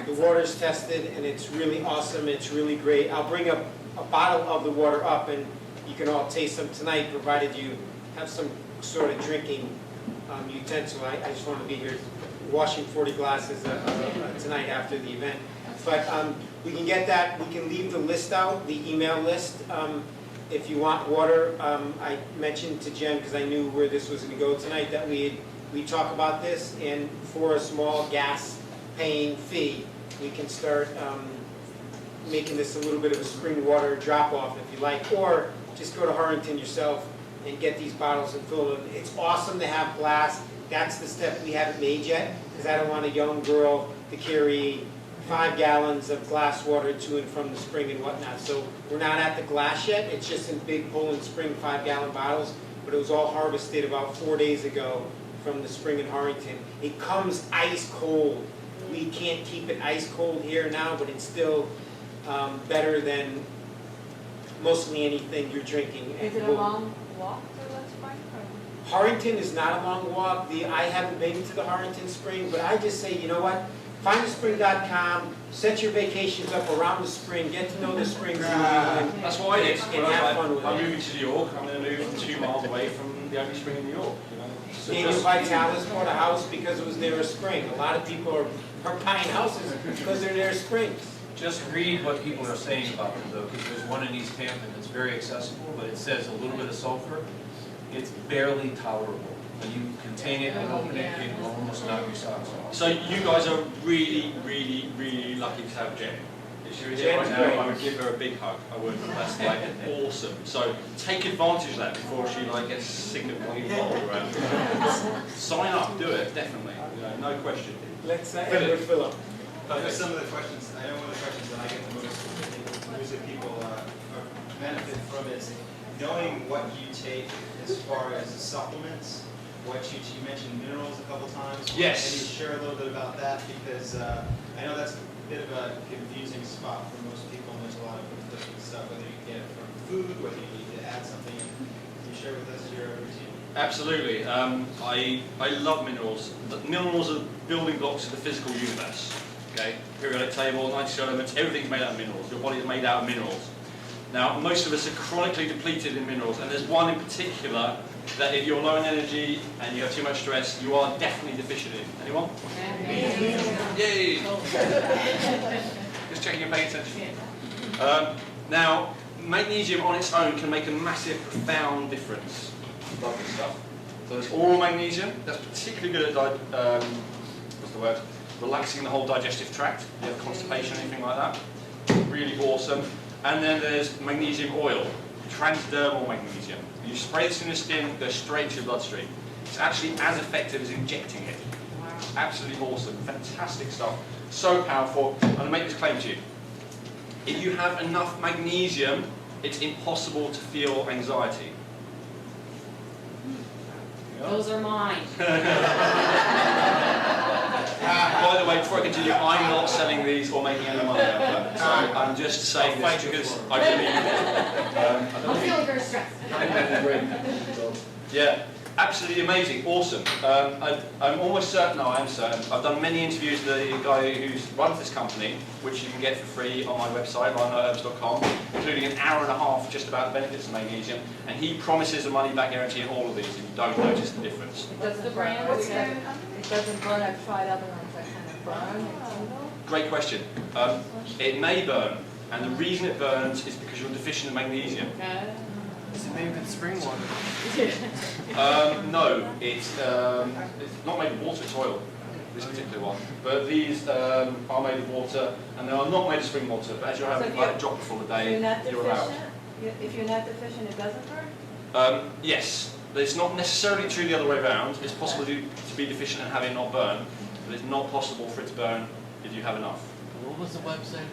The water's tested, and it's really awesome. It's really great. I'll bring a bottle of the water up, and you can all taste some tonight, provided you have some sort of drinking utensil. I just want to be here washing 40 glasses tonight after the event. But we can get that. We can leave the list out, the email list. If you want water, I mentioned to Jen, because I knew where this was going to go tonight, that we talk about this, and for a small gas-paying fee, we can start making this a little bit of a spring water drop-off, if you like, or just go to Harrington yourself and get these bottles and fill them. It's awesome to have glass. That's the step we haven't made yet, because I don't want a young girl to carry 5 gallons of glass water to and from the spring and whatnot. So we're not at the glass yet. It's just in big Poland Spring 5-gallon bottles, but it was all harvested about 4 days ago from the spring in Harrington. It comes ice cold. We can't keep it ice cold here now, but it's still better than mostly anything you're drinking. Is it a long walk to that spring? Harrington is not a long walk. I haven't been to the Harrington Spring, but I just say, you know what? Findthespring.com, set your vacations up around the spring, get to know the springs in New England. That's what I did. And have fun with I'm it. moving to New York. I'm going to move 2 miles away from the only spring in New York. You know? So Daniel just- Vitalis bought a house because it was near a spring. A lot of people are buying houses because they're near springs. Just read what people are saying about them though, because there's one in East Hampton that's very accessible, but it says a little bit of sulfur. It's barely tolerable. When you contain it and open it, it will almost knock your socks off. So you guys are really, really, really lucky to have Jen. If she was here right Jen's now, great. I would give her a big hug. I would. That's like awesome. So take advantage of that before she like gets sick of being involved around. Sign up, do it, definitely. You know, no question. Let's say Philip. Edward Phillip. Perfect. Some of the questions, I know one of the questions that I get the most that people benefit from is knowing what you take as far as supplements, what you mentioned minerals a couple times. Yes. Maybe share a little bit about that, because I know that's a bit of a confusing spot for most people, and there's a lot of conflicting stuff, whether you get it from food, whether you need to add something. Can you share with us your routine? Absolutely. I love minerals. Minerals are building blocks of the physical universe. Okay, periodic table, 92 elements, everything's made out of minerals. Your body is made out of minerals. Now, most of us are chronically depleted in minerals, and there's one in particular that if you're low in energy and you have too much stress, you are definitely deficient in. Anyone? Yay! Just checking you're paying attention. Now, magnesium on its own can make a massive, profound difference. Love this stuff. So there's oral magnesium. That's particularly good at what's the word? Relaxing the whole digestive tract. If you have constipation, anything like that. Really awesome. And then there's magnesium oil, transdermal magnesium. You spray this in the skin, it goes straight into your bloodstream. It's actually as effective as injecting it. Absolutely awesome, fantastic stuff. So powerful. I'm going to make this claim to you. If you have enough magnesium, it's impossible to feel anxiety. Those are mine. By the way, before I continue, I'm not selling these or making any money out of them. So I'm just saying this because I believe in it. I'm feeling very stressed. Yeah, absolutely amazing, awesome. I'm almost certain, no, I am certain, I've done many interviews with the guy who runs this company, which you can get for free on my website, lionherbs.com, including an hour and a half just about the benefits of magnesium, and he promises a money-back guarantee on all of these if you don't notice the difference. What's the brand? What's your It doesn't burn. I've tried other ones that kind of burn and tingle. Great question. It may burn, and the reason it burns is because you're deficient in magnesium. Is it made with spring water? No, it's not made of water, it's oil, this particular one. But these are made of water, and they are not made of spring water, but as you're having like a drop full a day, you're allowed. If you're not deficient, it doesn't burn? Yes, it's not necessarily true the other way around. It's possible to be deficient and have it not burn, but it's not possible for it to burn if you have enough. What was the website?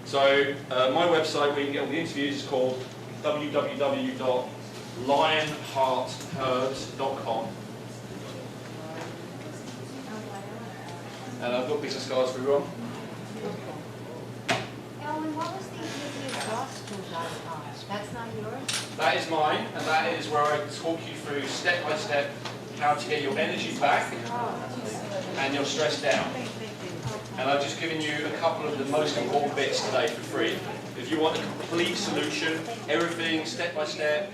So my website where you can get all the interviews is called www.lionheartherbs.com, and I've got business cards for everyone. Elwin, what was the exhaustion.com? That's not yours? That is mine, and that is where I talk you through step by step how to get your energy back and your stress down. And I've just given you a couple of the most important bits today for free. If you want a complete solution, everything step by step,